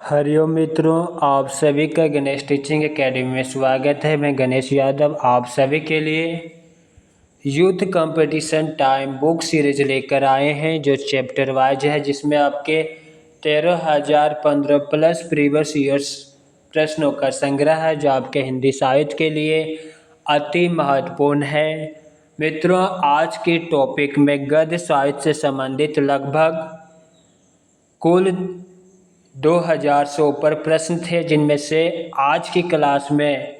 हरिओम मित्रों, आप सभी का गणेश टीचिंग एकेडमी में स्वागत है। मैं गणेश यादव आप सभी के लिए youth competition time book series लेकर आए हैं जो चैप्टर वाइज है, जिसमें आपके 13,015 प्लस प्रीवियस ईयर्स प्रश्नों का संग्रह है जो आपके हिंदी साहित्य के लिए अति महत्वपूर्ण है। मित्रों, आज के टॉपिक में गद्य साहित्य से संबंधित लगभग कुल 2000 से ऊपर प्रश्न थे, जिनमें से आज की क्लास में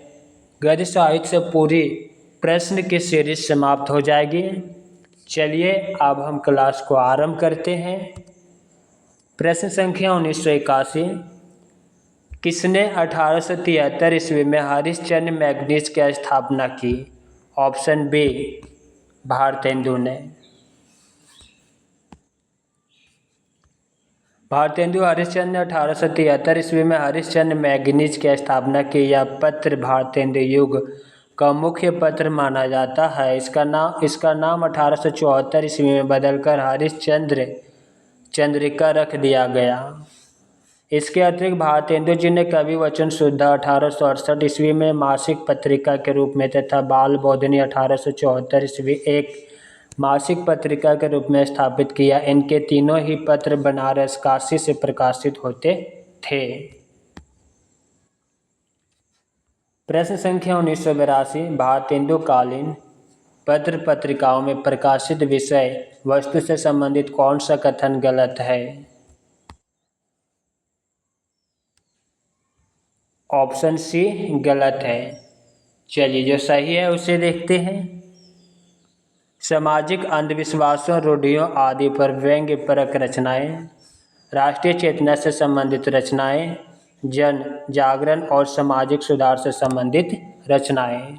गद्य साहित्य से पूरी प्रश्न की सीरीज समाप्त हो जाएगी। चलिए अब हम क्लास को आरंभ करते हैं। प्रश्न संख्या 1981, किसने 1873 ईस्वी में हरिश्चंद्र मैगजीन की स्थापना की? ऑप्शन बी, भारतेंदु ने। भारतेंदु हरिश्चंद्र ने 1873 ईस्वी में हरिश्चंद्र मैगजीन की स्थापना की। यह पत्र भारतेंदु युग का मुख्य पत्र माना जाता है। इसका नाम 1874 ईस्वी में बदलकर हरिश्चंद्र चंद्रिका रख दिया गया। इसके अतिरिक्त भारतेंदु जी ने कवि वचन शुद्धा 1868 ईस्वी में मासिक पत्रिका के रूप में तथा बाल बोधनी 1874 ईस्वी एक मासिक पत्रिका के रूप में स्थापित किया। इनके तीनों ही पत्र बनारस काशी से प्रकाशित होते थे। प्रश्न संख्या 1982, भारतेंदु कालीन पत्र पत्रिकाओं में प्रकाशित विषय वस्तु से संबंधित कौन सा कथन गलत है? ऑप्शन सी गलत है। चलिए जो सही है उसे देखते हैं। सामाजिक अंधविश्वासों, रूढ़ियों आदि पर व्यंग्यपरक रचनाएं, राष्ट्रीय चेतना से संबंधित रचनाएं, जन जागरण और सामाजिक सुधार से संबंधित रचनाएं।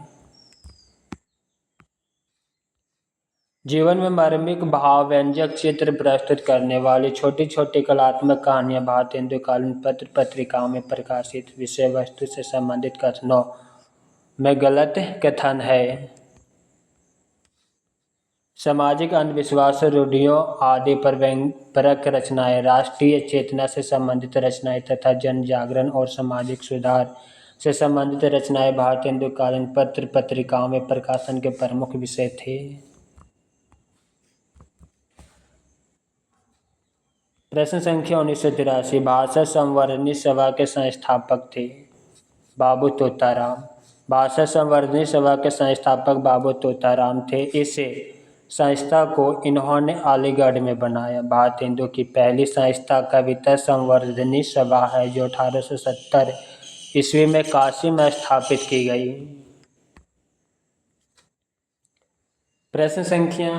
जीवन में मार्मिक भाव व्यंजक चित्र प्रस्तुत करने वाली छोटी छोटी कलात्मक कहानियां भारतेंदु कालीन पत्र पत्रिकाओं में प्रकाशित विषय वस्तु से संबंधित कथनों में गलत कथन है। सामाजिक अंधविश्वास, रूढ़ियों आदि पर व्यंग्यपरक रचनाएं, राष्ट्रीय चेतना से संबंधित रचनाएं तथा जन जागरण और सामाजिक सुधार से संबंधित रचनाएं भारतेंदु कालीन पत्र पत्रिकाओं में प्रकाशन के प्रमुख विषय थे। प्रश्न संख्या 1983, भाषा संवर्धनी सभा के संस्थापक थे? बाबू तोताराम। भाषा संवर्धनी सभा के संस्थापक बाबू तोताराम थे। इस संस्था को इन्होंने अलीगढ़ में बनाया। भारतेंदु की पहली संस्था कविता संवर्धनी सभा है जो 1870 ईस्वी में काशी में स्थापित की गई। प्रश्न संख्या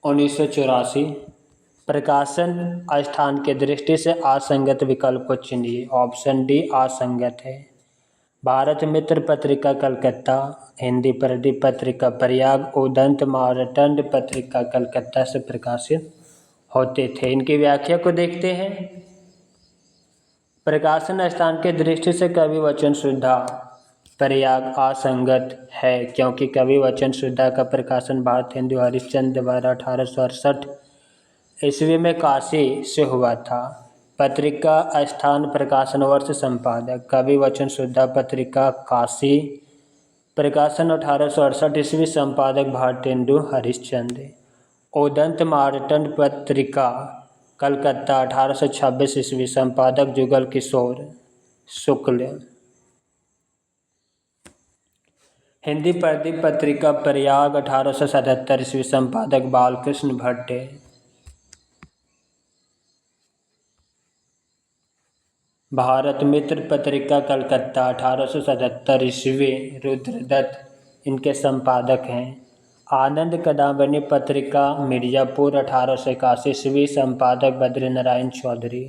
1984, प्रकाशन स्थान की दृष्टि से असंगत विकल्प को चुनिए। ऑप्शन डी असंगत है। भारत मित्र पत्रिका कलकत्ता, हिंदी प्रदीप पत्रिका प्रयाग, उदंत मारतंड पत्रिका कलकत्ता से प्रकाशित होते थे। इनकी व्याख्या को देखते हैं। प्रकाशन स्थान की दृष्टि से कवि वचन शुद्धा प्रयाग असंगत है, क्योंकि कवि वचन शुद्धा का प्रकाशन भारतेंदु हरिश्चंद्र द्वारा 1868 ईस्वी में काशी से हुआ था। पत्रिका स्थान, प्रकाशन वर्ष, संपादक कवि वचन शुद्धा पत्रिका काशी, प्रकाशन 1868 ईस्वी, संपादक भारतेंदु हरिश्चंद्र। उदंत मार्तंड पत्रिका कलकत्ता 1826 ईस्वी, संपादक जुगल किशोर शुक्ल। हिंदी प्रदीप पत्रिका प्रयाग 1877 ईस्वी, संपादक बालकृष्ण भट्ट। भारत मित्र पत्रिका कलकत्ता 1877 ईस्वी, रुद्रदत्त इनके संपादक हैं। आनंद कदम्बिनी पत्रिका मिर्जापुर 1881 ईस्वी, संपादक बद्रीनारायण चौधरी।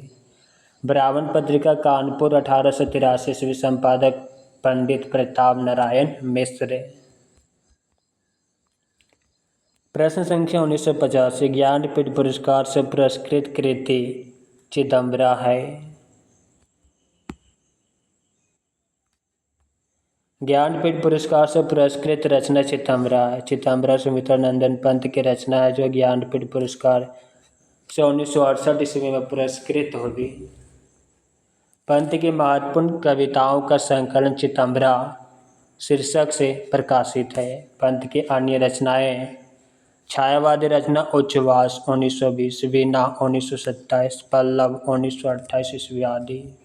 ब्राह्मण पत्रिका कानपुर 1883 ईस्वी, संपादक पंडित प्रताप नारायण मिश्र। प्रश्न संख्या 1985, ज्ञानपीठ पुरस्कार से पुरस्कृत कृति चिदंबरा है? ज्ञानपीठ पुरस्कार से पुरस्कृत रचना चिदंबरा है। चिदंबरा सुमित्रा नंदन पंत की रचना है जो ज्ञानपीठ पुरस्कार से 1968 ईस्वी में पुरस्कृत होगी। पंत की महत्वपूर्ण कविताओं का संकलन चितंबरा शीर्षक से प्रकाशित है। पंत की अन्य रचनाएं छायावादी रचना उच्छ्वास 1920, वीणा 1927, पल्लव 1928 ईस्वी आदि।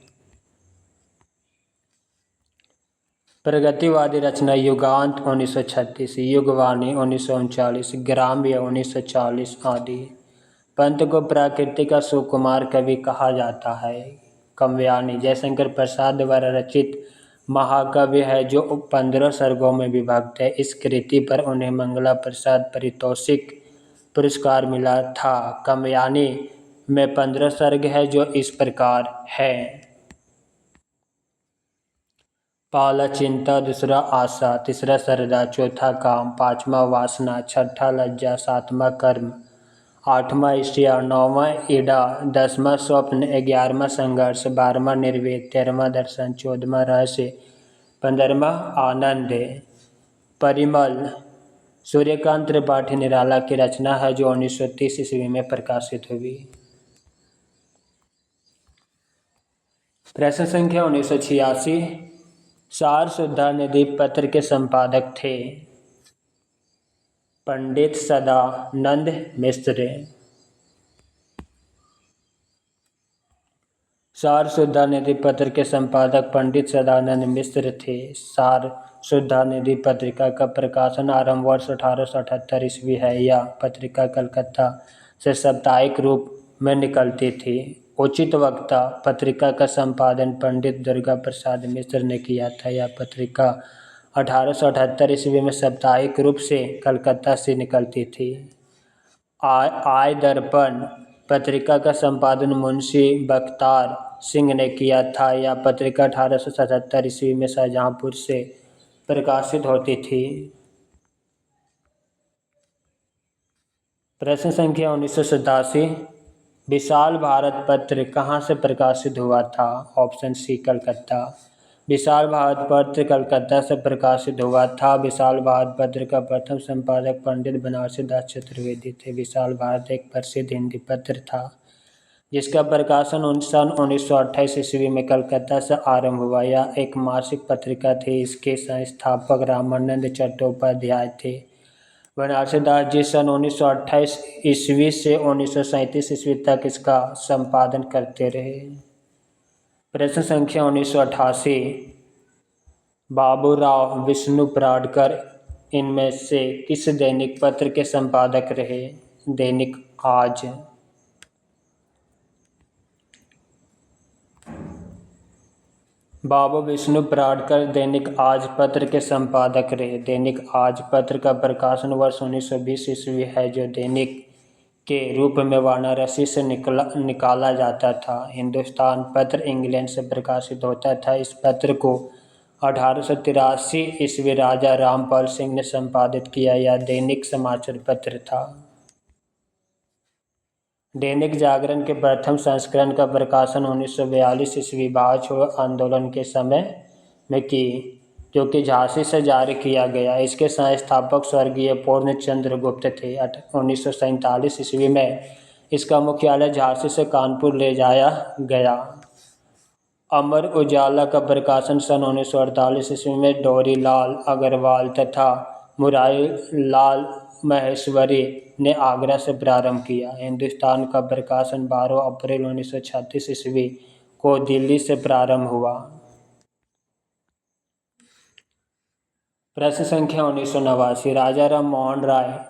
प्रगतिवादी रचना युगांत 1936, युगवाणी 1939, ग्राम्य 1940 आदि। पंत को प्राकृतिक का सुकुमार कवि कहा जाता है। काव्यानी जयशंकर प्रसाद द्वारा रचित महाकाव्य है जो 15 सर्गों में विभक्त है। इस कृति पर उन्हें मंगला प्रसाद पारितोषिक पुरस्कार मिला था। काव्यानी में 15 सर्ग है जो इस प्रकार है। पहला चिंता, दूसरा आशा, तीसरा श्रद्धा, चौथा काम, पांचवा वासना, छठा लज्जा, सातवां कर्म, आठवां ईर्ष्या, नौवां ईड़ा, 10वां स्वप्न, 11वां संघर्ष, 12वां निर्वेद, 13वां दर्शन, 14वां रहस्य, 15वां आनंद। परिमल सूर्यकांत त्रिपाठी निराला की रचना है जो 1930 ईस्वी में प्रकाशित हुई। प्रश्न संख्या 1986, सार शुद्धा निधि पत्र के संपादक थे पंडित सदानंद मिश्र। सार शुद्धा निधि पत्र के संपादक पंडित सदानंद मिश्र थे। सार शुद्धा निधि पत्रिका का प्रकाशन आरंभ वर्ष 1878 ईस्वी है। यह पत्रिका कलकत्ता से साप्ताहिक रूप में निकलती थी। उचित वक्ता पत्रिका का संपादन पंडित दुर्गा प्रसाद मिश्र ने किया था। यह पत्रिका 1878 ईस्वी में साप्ताहिक रूप से कलकत्ता से निकलती थी। आय दर्पण पत्रिका का संपादन मुंशी बख्तार सिंह ने किया था। यह पत्रिका 1877 ईस्वी में शाहजहांपुर से प्रकाशित होती थी। प्रश्न संख्या 1987, विशाल भारत पत्र कहाँ से प्रकाशित हुआ था? Option C Calcutta. विशाल भारत पत्र कलकत्ता से प्रकाशित हुआ था। विशाल भारत पत्र का प्रथम संपादक पंडित बनारसी दास चतुर्वेदी थे। विशाल भारत एक प्रसिद्ध हिंदी पत्र था जिसका प्रकाशन सन 1928 ईस्वी में कलकत्ता से आरंभ हुआ। यह एक मासिक पत्रिका थी। इसके संस्थापक रामानंद चट्टोपाध्याय थे। बनारसी दास जी सन 1928 ईस्वी से 1937 ईस्वी तक इसका संपादन करते रहे। प्रश्न संख्या 1988, बाबूराव विष्णु पराडकर इनमें से किस दैनिक पत्र के संपादक रहे? दैनिक आज। बाबू विष्णु पराडकर दैनिक आज पत्र के संपादक रहे। दैनिक आज पत्र का प्रकाशन वर्ष 1920 ईस्वी है जो दैनिक के रूप में वाराणसी से निकाला जाता था। हिंदुस्तान पत्र इंग्लैंड से प्रकाशित होता था। इस पत्र को 1883 ईस्वी राजा रामपाल सिंह ने संपादित किया। यह दैनिक समाचार पत्र था। दैनिक जागरण के प्रथम संस्करण का प्रकाशन 1942 ईस्वी भारत छोड़ो आंदोलन के समय में की, जो कि झांसी से जारी किया गया। इसके संस्थापक स्वर्गीय पूर्णचंद्र गुप्त थे। 1947 ईस्वी में इसका मुख्यालय झांसी से कानपुर ले जाया गया। अमर उजाला का प्रकाशन सन 1948 ईस्वी में डोरीलाल अग्रवाल तथा मुरारी लाल महेश्वरी ने आगरा से प्रारंभ किया। हिंदुस्तान का प्रकाशन 12 अप्रैल 1936 ईस्वी को दिल्ली से प्रारंभ हुआ। प्रश्न संख्या 1989, राजा राम मोहन राय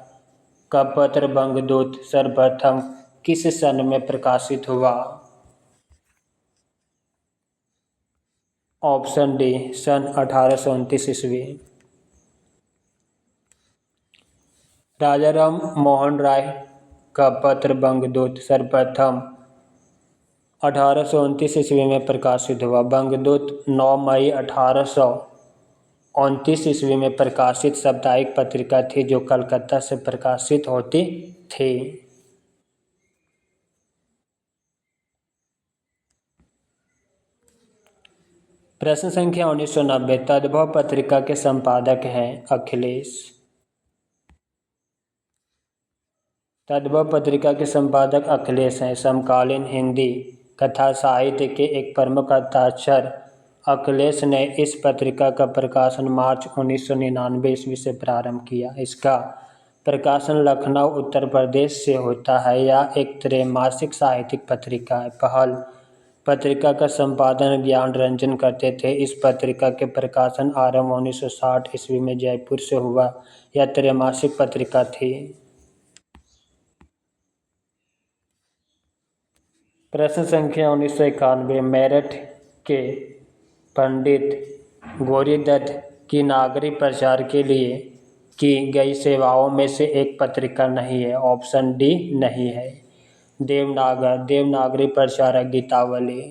का पत्र बंगदूत सर्वप्रथम किस सन में प्रकाशित हुआ? ऑप्शन डी सन 1829 ईस्वी। राजा राम मोहन राय का पत्र बंगदूत सर्वप्रथम 1829 ईस्वी में प्रकाशित हुआ। बंगदूत 9 मई 1829 ईस्वी में प्रकाशित साप्ताहिक पत्रिका थी जो कलकत्ता से प्रकाशित होती थी। प्रश्न संख्या 1990, तद्भव पत्रिका के संपादक हैं अखिलेश। तद्भव पत्रिका के संपादक अखिलेश हैं। समकालीन हिंदी कथा साहित्य के एक प्रमुख हस्ताक्षर अखिलेश ने इस पत्रिका का प्रकाशन मार्च 1999 ईस्वी से प्रारंभ किया। इसका प्रकाशन लखनऊ उत्तर प्रदेश से होता है। यह एक त्रैमासिक साहित्यिक पत्रिका है। पहल पत्रिका का संपादन ज्ञान रंजन करते थे। इस पत्रिका के प्रकाशन आरंभ 1960 ईस्वी में जयपुर से हुआ। यह त्रैमासिक पत्रिका थी। प्रश्न संख्या 1991 मेरठ के पंडित गौरीदत्त की नागरिक प्रचार के लिए की गई सेवाओं में से एक पत्रिका नहीं है। ऑप्शन डी नहीं है। देवनागरी प्रचारक गीतावली।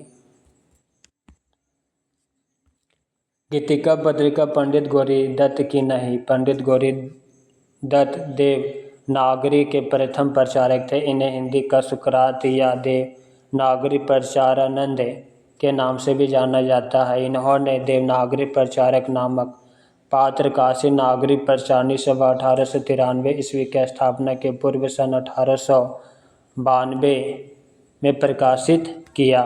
गीतिका पत्रिका पंडित गौरीदत्त की नहीं। पंडित गौरीदत्त देवनागरी के प्रथम प्रचारक थे। इन्हें हिंदी का सुकरात या देवनागरी प्रचारानंद के नाम से भी जाना जाता है। इन्होंने देवनागरी प्रचारक नामक पात्र काशी नागरी प्रचारणी सभा 1893 ईस्वी की स्थापना के पूर्व सन 1892 में प्रकाशित किया।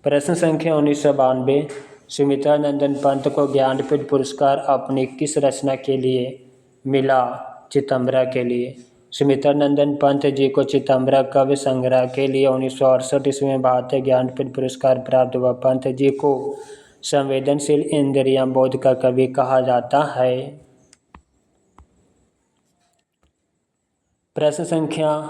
प्रश्न संख्या 1992 सुमित्रानंदन पंत को ज्ञानपीठ पुरस्कार अपनी किस रचना के लिए मिला? चितंबरा के लिए। सुमित्रानंदन पंत जी को चितंबरा काव्य संग्रह के लिए 1968 ईस्वी में भारतीय ज्ञानपीठ पुरस्कार प्राप्त हुआ। पंत जी को संवेदनशील इंद्रियां बोध का कवि कहा जाता है। प्रश्न संख्या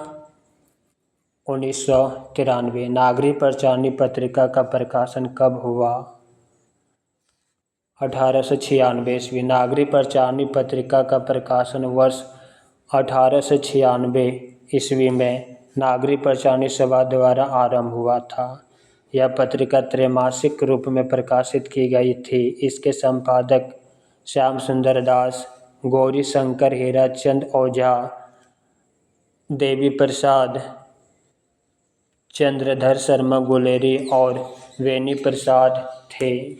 1993 नागरिक प्रचारणी पत्रिका का प्रकाशन कब हुआ? 1896 ईस्वी। नागरिक प्रचारणी पत्रिका का प्रकाशन वर्ष 1896 ईस्वी में नागरिक प्रचारणी सभा द्वारा आरंभ हुआ था। यह पत्रिका त्रैमासिक रूप में प्रकाशित की गई थी। इसके संपादक श्याम सुंदर दास, गौरी शंकर, हीराचंद ओझा, देवी प्रसाद, चंद्रधर शर्मा गुलेरी और वेणी प्रसाद थे।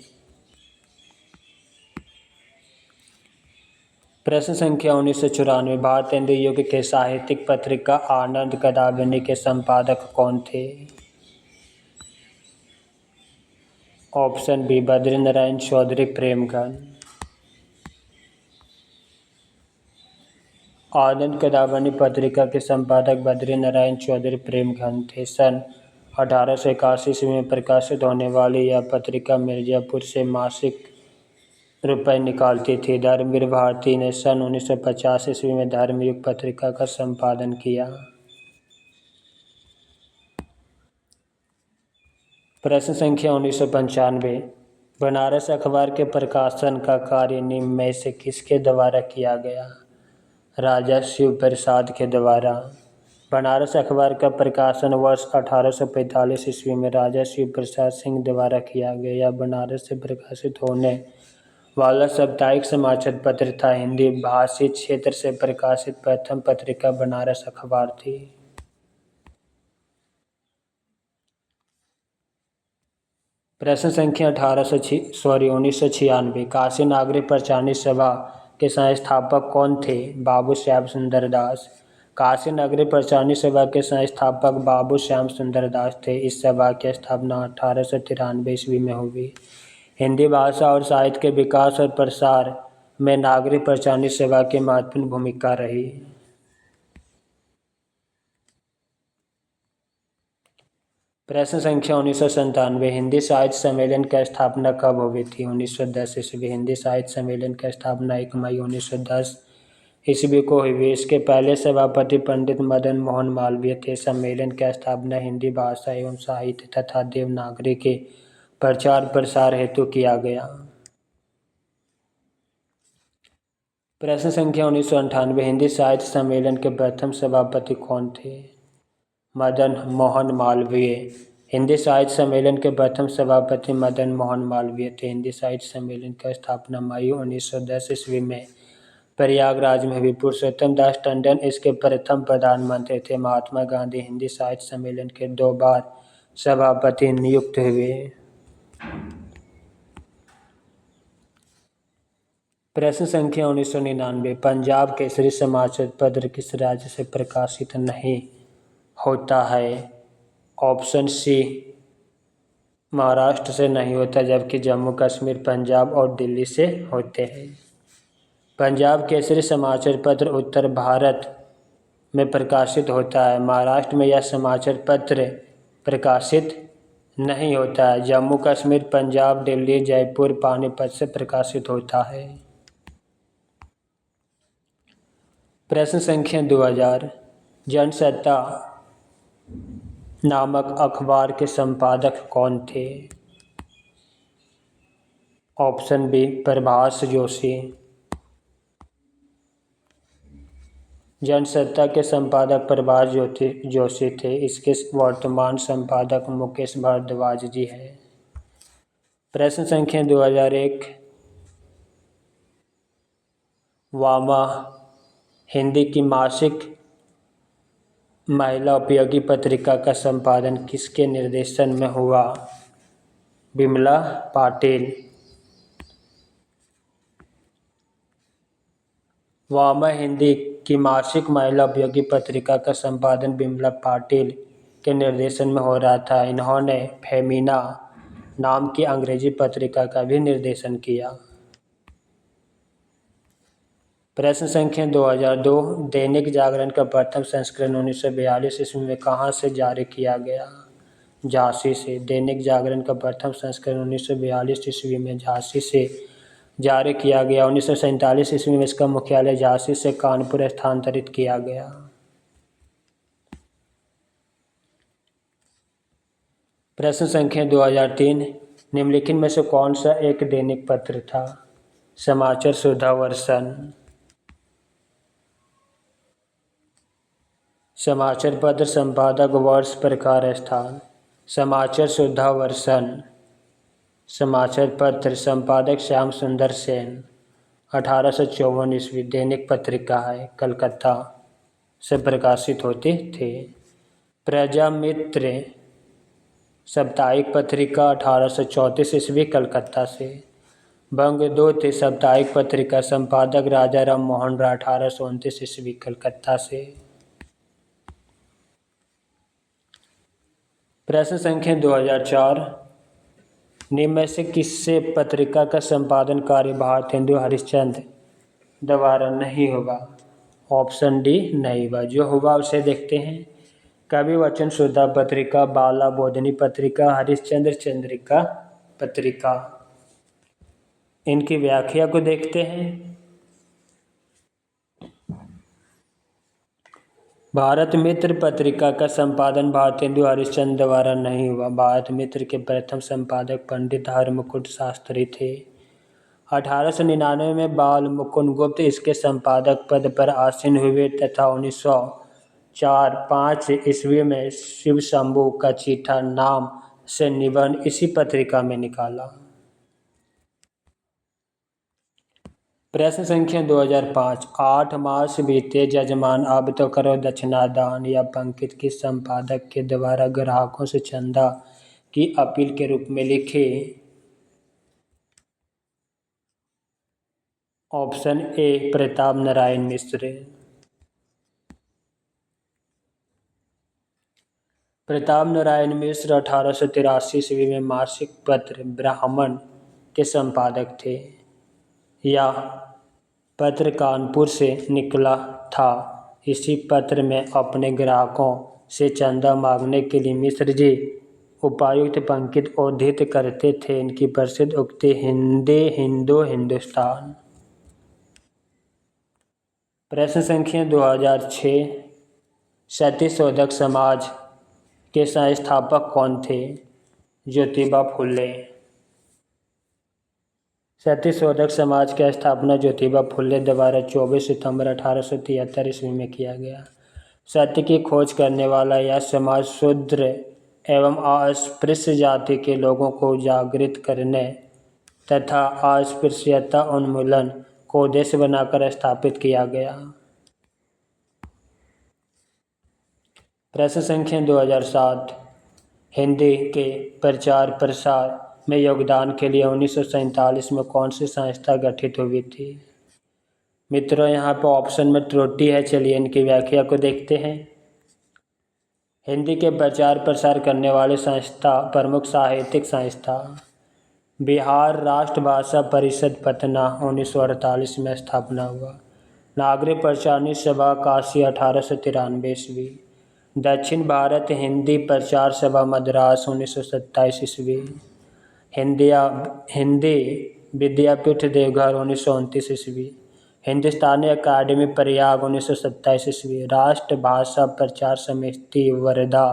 प्रश्न संख्या 1994 भारतेंदु युग के साहित्यिक पत्रिका आनंद कदावनी के संपादक कौन थे? Option B Badrinarayan Chaudhary Premghan. आनंद कदावनी पत्रिका के संपादक बद्रीनारायण चौधरी प्रेमघन थे। सन 1881 ईस्वी में प्रकाशित होने वाली यह पत्रिका मिर्जापुर से मासिक रुपये निकालती थी। धर्मवीर भारती ने सन 1950 ईस्वी में धर्मयुग पत्रिका का संपादन किया। प्रश्न संख्या 1995 बनारस अखबार के प्रकाशन का कार्य निम्न में से किसके द्वारा किया गया? राजा शिव प्रसाद के द्वारा। बनारस अखबार का प्रकाशन वर्ष 1845 ईस्वी में राजा शिव प्रसाद सिंह द्वारा किया गया। यह बनारस से प्रकाशित होने वाला साप्ताहिक समाचार पत्र था। हिंदी भाषी क्षेत्र से प्रकाशित प्रथम पत्रिका बनारस अखबार थी। प्रश्न संख्या 1996 काशी नागरिक प्रचारणी सभा के संस्थापक कौन थे? बाबू श्याम सुंदर दास। काशी नागरिक प्रचारणी सभा के संस्थापक बाबू श्याम सुंदर दास थे। इस सभा की स्थापना 1893 ईस्वी में हुई। हिंदी भाषा और साहित्य के विकास और प्रसार में नागरिक प्रचारणी सभा की महत्वपूर्ण भूमिका रही। प्रश्न संख्या 1997 हिंदी साहित्य सम्मेलन की स्थापना कब हुई थी? 1910 ईस्वी। हिंदी साहित्य सम्मेलन की स्थापना 1 मई 1910 ईस्वी को हुई। इसके पहले सभापति पंडित मदन मोहन मालवीय थे। सम्मेलन की स्थापना हिंदी भाषा एवं साहित्य तथा देवनागरी के प्रचार प्रसार हेतु किया गया। प्रश्न संख्या 1998 हिंदी साहित्य सम्मेलन के प्रथम सभापति कौन थे? मदन मोहन मालवीय। हिंदी साहित्य सम्मेलन के प्रथम सभापति मदन मोहन मालवीय थे। हिंदी साहित्य सम्मेलन की स्थापना मई 1910 ईस्वी में प्रयागराज में हुई। पुरुषोत्तम दास टंडन इसके प्रथम प्रधानमंत्री थे। महात्मा गांधी हिंदी साहित्य सम्मेलन के 2 बार सभापति नियुक्त हुए। प्रश्न संख्या 1999 पंजाब केसरी समाचार पत्र किस राज्य से प्रकाशित नहीं होता है। ऑप्शन सी महाराष्ट्र से नहीं होता, जबकि जम्मू कश्मीर, पंजाब और दिल्ली से होते हैं। पंजाब केसरी समाचार पत्र उत्तर भारत में प्रकाशित होता है। महाराष्ट्र में यह समाचार पत्र प्रकाशित नहीं होता है। जम्मू कश्मीर, पंजाब, दिल्ली, जयपुर, पानीपत से प्रकाशित होता है। प्रश्न संख्या 2000, जनसत्ता नामक अखबार के संपादक कौन थे? Option B Prabhash Joshi. जनसत्ता के संपादक प्रभाष जोशी थे। इसके वर्तमान संपादक मुकेश भारद्वाज जी हैं। प्रश्न संख्या 2001, वामा हिंदी की मासिक महिला उपयोगी पत्रिका का संपादन किसके निर्देशन में हुआ? बिमला पाटिल। वामा हिंदी की मासिक महिला उपयोगी पत्रिका का संपादन बिमला पाटिल के निर्देशन में हो रहा था। इन्होंने फेमिना नाम की अंग्रेजी पत्रिका का भी निर्देशन किया। प्रश्न संख्या 2002, दैनिक जागरण का प्रथम संस्करण 1942 ईस्वी में कहाँ से जारी किया गया? झांसी से। दैनिक जागरण का प्रथम संस्करण 1942 ईस्वी में झांसी से जारी किया गया। 1947 ईस्वी में इसका मुख्यालय झांसी से कानपुर स्थानांतरित किया गया। प्रश्न संख्या 2003, निम्नलिखित में से कौन सा एक दैनिक पत्र था? समाचार सुधा वर्षन। समाचार पत्र संपादक वर्ष प्रकार स्थान। समाचार सुधा वर्षन समाचार पत्र संपादक श्याम सुंदर सेन। 1854 ईस्वी दैनिक पत्रिका है, कलकत्ता से प्रकाशित होते थे। प्रजामित्र साप्ताहिक पत्रिका 1834 ईस्वी, कलकत्ता से। बंगदूत साप्ताहिक पत्रिका संपादक राजा राम मोहन राय, 1829 ईस्वी, कलकत्ता से। प्रश्न संख्या 2004, निम्न में से किससे पत्रिका का संपादन कार्य भारत हिंदू हरिश्चंद्र द्वारा नहीं होगा? ऑप्शन डी नहीं होगा। जो होगा उसे देखते हैं। कवि वचन सुधा पत्रिका, बाला बोधनी पत्रिका, हरिश्चंद्र चंद्रिका पत्रिका। इनकी व्याख्या को देखते हैं। भारत मित्र पत्रिका का संपादन भारत हिंदू हरिश्चंद्र द्वारा नहीं हुआ। भारत मित्र के प्रथम संपादक पंडित हरमुकुट शास्त्री थे। 1899 में बाल मुकुंद गुप्त इसके संपादक पद पर आसीन हुए तथा 1904-05 ईस्वी में शिव शंभू का चीठा नाम से निबंध इसी पत्रिका में निकाला। प्रश्न संख्या 2005, 8 मास बीते जजमान अब तो करो दक्षिणादान या पंक्ति किस संपादक के द्वारा ग्राहकों से चंदा की अपील के रूप में लिखे? Option A Pratap Narayan Mishra. प्रताप नारायण मिश्र 1883 ईस्वी में मासिक पत्र ब्राह्मण के संपादक थे। यह पत्र कानपुर से निकला था। इसी पत्र में अपने ग्राहकों से चंदा मांगने के लिए मिश्र जी उपायुक्त पंक्ति उद्धृत करते थे। इनकी प्रसिद्ध उक्ति हिंदे हिंदू हिंदुस्तान। प्रश्न संख्या 2006, सत्यशोधक समाज के संस्थापक कौन थे? ज्योतिबा फुले। सत्यशोधक समाज की स्थापना ज्योतिबा फुले द्वारा 24 सितंबर 1873 ईस्वी में किया गया। सत्य की खोज करने वाला यह समाज शूद्र एवं अस्पृश्य जाति के लोगों को जागृत करने तथा अस्पृश्यता उन्मूलन को उद्देश्य बनाकर स्थापित किया गया। प्रश्न संख्या 2007, हिंदी के प्रचार प्रसार में योगदान के लिए 1947 में कौन सी संस्था गठित हुई थी? मित्रों यहाँ पर ऑप्शन में त्रुटि है। चलिए इनकी व्याख्या को देखते हैं। हिंदी के प्रचार प्रसार करने वाली संस्था, प्रमुख साहित्यिक संस्था। बिहार राष्ट्र भाषा परिषद पटना 1948 में स्थापना हुआ। नागरिक प्रचारणी सभा काशी 1893 ईस्वी। दक्षिण भारत हिंदी प्रचार सभा मद्रास 1927 ईस्वी। हिंदी विद्यापीठ देवघर 1929 ईस्वी। हिंदुस्तानी अकादमी प्रयाग 1927 ईस्वी। राष्ट्र भाषा प्रचार समिति वर्धा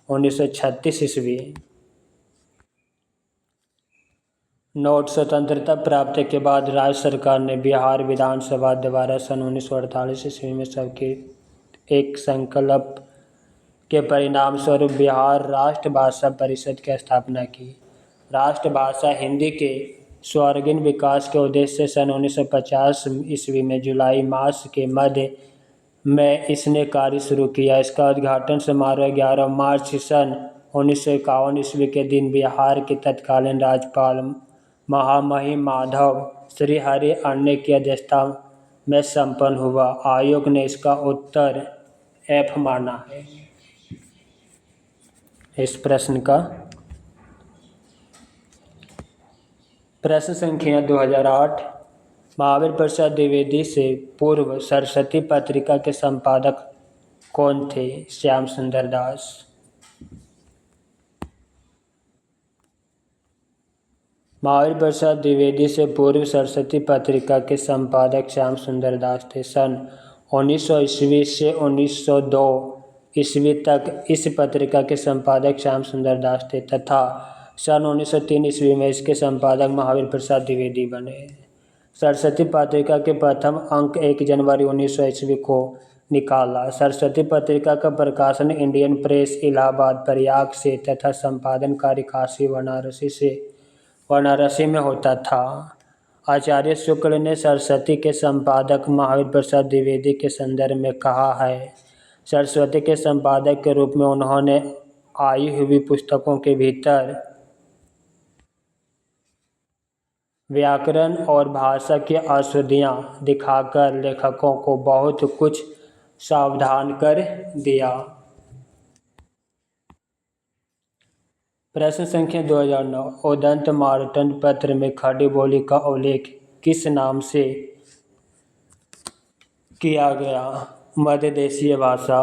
1936 ईस्वी। नोट: स्वतंत्रता प्राप्ति के बाद राज्य सरकार ने बिहार विधानसभा द्वारा सन 1948 ईस्वी में सबके एक संकल्प के परिणाम स्वरूप बिहार राष्ट्र भाषा परिषद की स्थापना की। राष्ट्र भाषा हिंदी के सर्वांगीण विकास के उद्देश्य से सन 1950 ईस्वी में जुलाई मास के मध्य में इसने कार्य शुरू किया। इसका उद्घाटन समारोह 11 मार्च सन 1951 ईस्वी के दिन बिहार के तत्कालीन राज्यपाल महामहिम माधव श्री हरि अन्य की अध्यक्षता में संपन्न हुआ। आयोग ने इसका उत्तर F माना है इस प्रश्न का। प्रश्न संख्या 2008। महावीर प्रसाद द्विवेदी से पूर्व सरस्वती पत्रिका के संपादक कौन थे? श्याम सुंदर दास। महावीर प्रसाद द्विवेदी से पूर्व सरस्वती पत्रिका के संपादक श्याम सुंदर दास थे। सन 1900 ईस्वी से 1902 ईस्वी तक इस पत्रिका के संपादक श्याम सुंदर दास थे तथा सन 1903 ईस्वी में इसके संपादक महावीर प्रसाद द्विवेदी बने। सरस्वती पत्रिका के प्रथम अंक 1 जनवरी 1900 ईस्वी को निकाला। सरस्वती पत्रिका का प्रकाशन इंडियन प्रेस इलाहाबाद प्रयाग से तथा संपादन कार्य काशी वाराणसी में होता था। आचार्य शुक्ल ने सरस्वती के संपादक महावीर प्रसाद द्विवेदी के संदर्भ में कहा है, सरस्वती के संपादक के रूप में उन्होंने आई हुई पुस्तकों के भीतर व्याकरण और भाषा की अशुद्धियाँ दिखाकर लेखकों को बहुत कुछ सावधान कर दिया। प्रश्न संख्या 2009। उदंत मार्तंड पत्र में खड़ी बोली का उल्लेख किस नाम से किया गया? मध्य देशीय भाषा।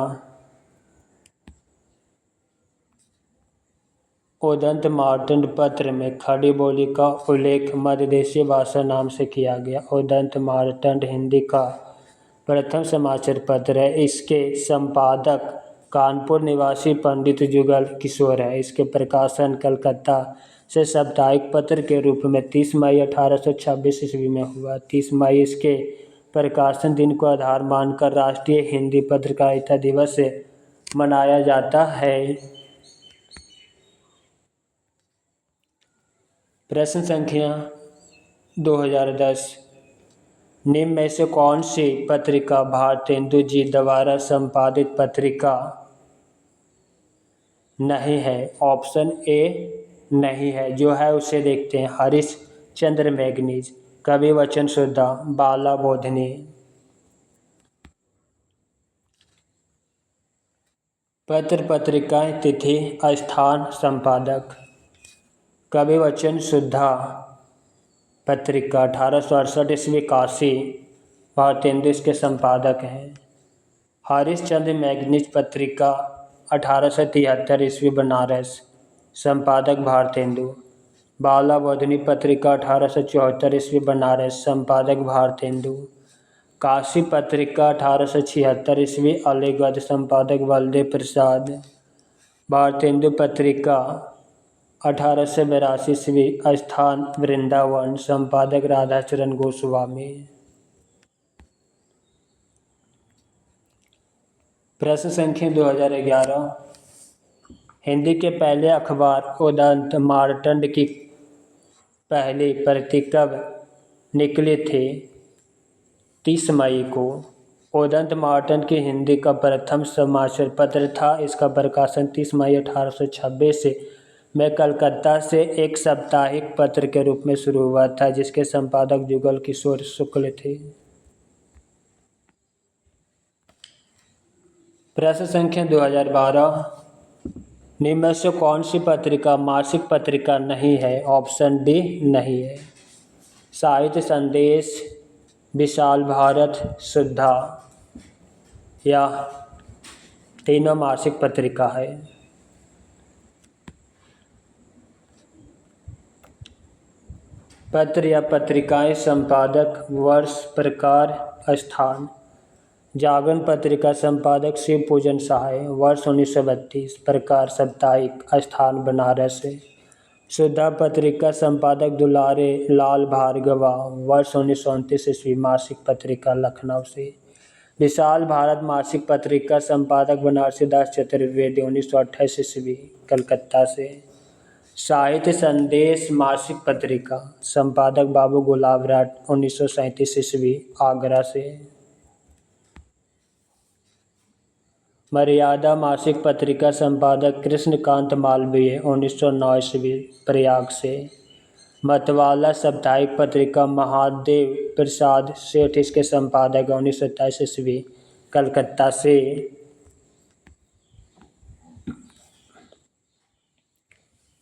उदंत मार्तंड पत्र में खड़ी बोली का उल्लेख मध्य देशीय भाषा नाम से किया गया। उदंत मार्तंड हिंदी का प्रथम समाचार पत्र है। इसके संपादक कानपुर निवासी पंडित जुगल किशोर है। इसके प्रकाशन कलकत्ता से साप्ताहिक पत्र के रूप में 30 मई 1826 ईस्वी में हुआ। 30 मई इसके प्रकाशन दिन को आधार मानकर राष्ट्रीय हिंदी पत्रकारिता दिवस मनाया जाता है। प्रश्न संख्या 2010। निम्न में से कौन सी पत्रिका भारतेंदु जी द्वारा संपादित पत्रिका नहीं है? ऑप्शन ए नहीं है, जो है उसे देखते हैं। हरिश्चंद्र मैगनीज, कवि वचन सुधा, बाला बोधनी। पत्र पत्रिकाएं, तिथि, स्थान, संपादक। कवि वचन सुधा पत्रिका 1868 ईस्वी काशी, भारतेंदु इसके संपादक हैं। हरिश्चंद्र मैगनीज पत्रिका 1873 ईस्वी बनारस, संपादक भारतेंदु। बाला बोधनी पत्रिका 1874 ईस्वी बनारस, संपादक भारतेंदु। काशी पत्रिका 1876 ईस्वी अलीगढ़, संपादक बलदेव प्रसाद। भारतेंदु पत्रिका 1882 ईस्वी, स्थान वृंदावन, संपादक राधाचरण गोस्वामी। प्रश्न संख्या 2011। हिंदी के पहले अखबार उदंत मार्तंड की पहली प्रति कब निकली थी? 30 मई को। उदंत मार्तंड की हिंदी का प्रथम समाचार पत्र था। इसका प्रकाशन 30 मई 1826 में कलकत्ता से एक साप्ताहिक पत्र के रूप में शुरू हुआ था, जिसके संपादक जुगल किशोर शुक्ल थे। प्रश्न संख्या 2012। निम्न में से कौन सी पत्रिका मासिक पत्रिका नहीं है? ऑप्शन डी नहीं है। साहित्य संदेश, विशाल भारत, शुद्धा, या तीनों मासिक पत्रिका है। पत्र या पत्रिकाएं, संपादक, वर्ष, प्रकार, स्थान। जागरण पत्रिका संपादक शिव पूजन सहाय, वर्ष 1932, प्रकार साप्ताहिक, स्थान बनारस। शुद्धा पत्रिका संपादक दुलारे लाल भार्गवा, वर्ष 1929 ईस्वी, मासिक पत्रिका लखनऊ से। विशाल भारत मासिक पत्रिका संपादक बनारसी दास चतुर्वेदी, 1928 ईस्वी, कलकत्ता से। साहित्य संदेश मासिक पत्रिका संपादक बाबू गुलाब राठ, 1937 ईस्वी, आगरा से। मर्यादा मासिक पत्रिका संपादक कृष्णकांत मालवीय, 1909 ईस्वी, प्रयाग से। मतवाला साप्ताहिक पत्रिका महादेव प्रसाद सेठ इसके संपादक, 1927 ईस्वी, कलकत्ता से।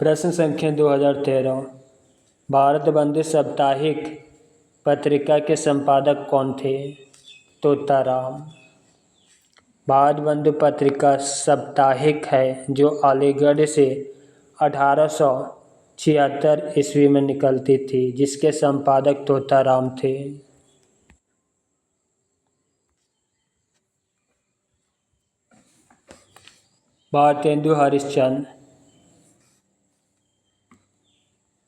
प्रश्न संख्या 2013, भारत बंधु साप्ताहिक पत्रिका के संपादक कौन थे? तोताराम। भारत बंधु पत्रिका साप्ताहिक है जो अलीगढ़ से 1876 ईस्वी में निकलती थी, जिसके संपादक तोताराम थे। भारतेंदु हरिश्चंद्र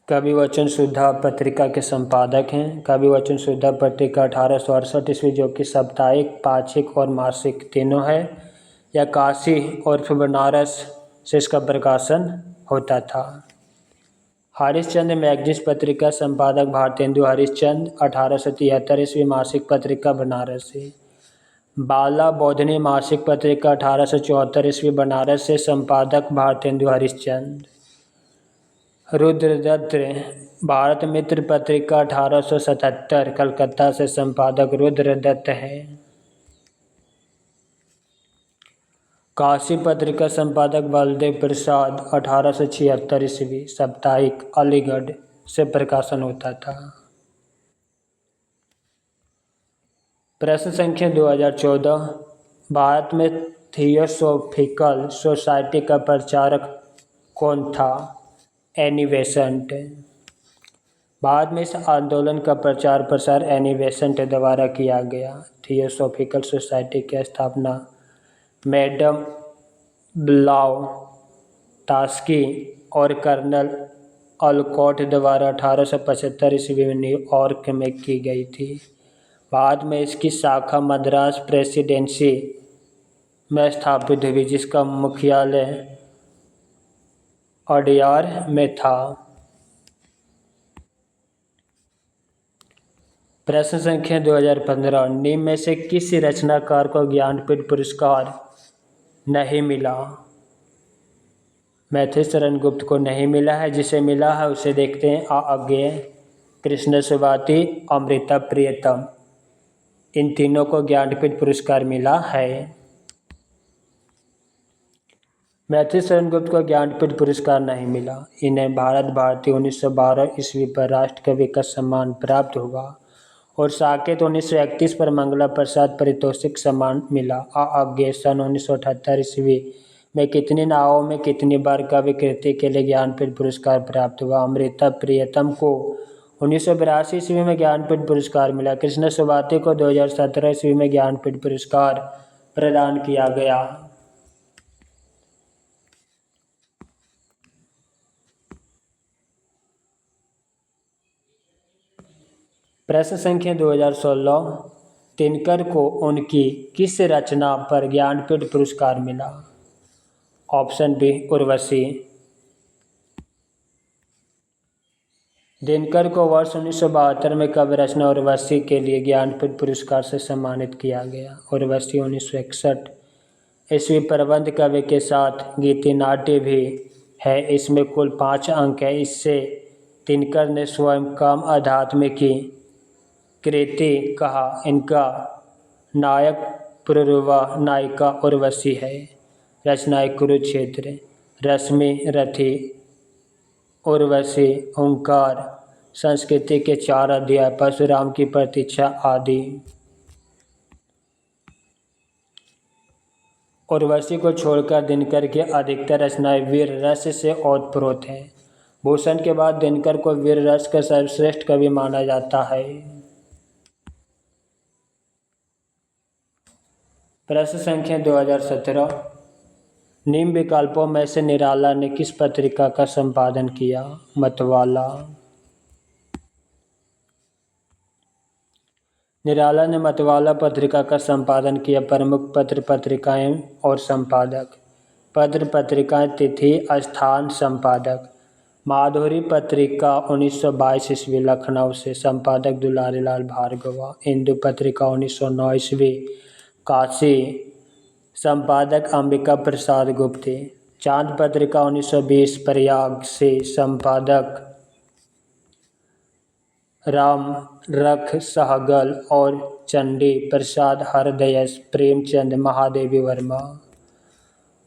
कवि वचन शुद्धा पत्रिका के संपादक हैं। कवि वचन शुद्धा पत्रिका 1868 ईस्वी, जो कि साप्ताहिक, पाक्षिक और मासिक तीनों है। यह काशी और बनारस से इसका प्रकाशन होता था। हरिश्चंद्र मैगजीन्स पत्रिका संपादक भारतेंदु हरिश्चंद्र, 1873 ईस्वी, मासिक पत्रिका बनारस से। बाला बोधनी मासिक पत्रिका 1874 ईस्वी, बनारस से, संपादक भारतेंदु हरिश्चंद्र। रुद्रदत्त भारत मित्र पत्रिका 1877, कलकत्ता से, संपादक रुद्रदत्त हैं। काशी पत्रिका संपादक बलदेव प्रसाद, 1876 ईस्वी, साप्ताहिक, अलीगढ़ से प्रकाशन होता था। प्रश्न संख्या 2014, भारत में थियोसॉफिकल सोसाइटी का प्रचारक कौन था? Annie Besant. बाद में इस आंदोलन का प्रचार प्रसार एनी बेसेंट द्वारा किया गया। थियोसॉफिकल सोसाइटी की स्थापना मैडम ब्लाउटास्की और कर्नल अलकॉट द्वारा 1875 ईस्वी में न्यूयॉर्क में की गई थी। बाद में इसकी शाखा मद्रास प्रेसिडेंसी में स्थापित हुई, जिसका मुख्यालय अडयार में था। प्रश्न संख्या 2015, निम्न में से किस रचनाकार को ज्ञानपीठ पुरस्कार नहीं मिला? मैथिलीशरण गुप्त को नहीं मिला है। जिसे मिला है उसे देखते हैं आगे। कृष्ण सुवाती, अमृता प्रियतम, इन तीनों को ज्ञानपीठ पुरस्कार मिला है। मैथिलीशरण गुप्त को ज्ञानपीठ पुरस्कार नहीं मिला। इन्हें भारत भारती 1912 ईस्वी पर राष्ट्र कवि का सम्मान प्राप्त हुआ और साकेत 1931 पर मंगला प्रसाद पारितोषिक सम्मान मिला। आगे सन 1978 ईस्वी में कितनी नावों में कितनी बार कवि कृति के लिए ज्ञानपीठ पुरस्कार प्राप्त हुआ? अमृता प्रियतम को 1982 ईस्वी में ज्ञानपीठ पुरस्कार मिला। कृष्ण सुवाती को 2017 ईस्वी में ज्ञानपीठ पुरस्कार प्रदान किया गया। प्रश्न संख्या 2016, दिनकर को उनकी किस रचना पर ज्ञानपीठ पुरस्कार मिला? Option B, Urvashi. दिनकर को वर्ष 1972 में काव्य रचना उर्वशी के लिए ज्ञानपीठ पुरस्कार से सम्मानित किया गया। उर्वशी 1961 ईस्वी प्रबंध काव्य के साथ गीति नाट्य भी है। इसमें कुल 5 अंक है। इससे दिनकर ने स्वयं काम अध्यात्म की कृति कहा। इनका नायक पुरूरवा, नायिका उर्वशी है। रचनाएं कुरुक्षेत्र, रश्मि, रथी, उर्वशी, ओंकार, संस्कृति के 4 अध्याय, परशुराम की प्रतीक्षा आदि। उर्वशी को छोड़कर दिनकर की अधिकतर रचनाएं वीर रस से ओतप्रोत हैं। भूषण के बाद दिनकर को वीर रस का सर्वश्रेष्ठ कवि माना जाता है। प्रश्न संख्या 2017, निम्न विकल्पों में से निराला ने किस पत्रिका का संपादन किया? मतवाला। निराला ने मतवाला पत्रिका का संपादन किया। प्रमुख पत्र पत्रिकाएं और संपादक। पत्र पत्रिकाएं, तिथि, स्थान, संपादक। माधुरी पत्रिका 1922 ईस्वी लखनऊ से, संपादक दुलारी लाल भार्गवा। इंदु पत्रिका 1909 ईस्वी काशी, संपादक अंबिका प्रसाद गुप्ते। चांद पत्रिका 1920 प्रयाग से, संपादक राम रख सहगल और चंडी प्रसाद हरदयस प्रेमचंद महादेवी वर्मा।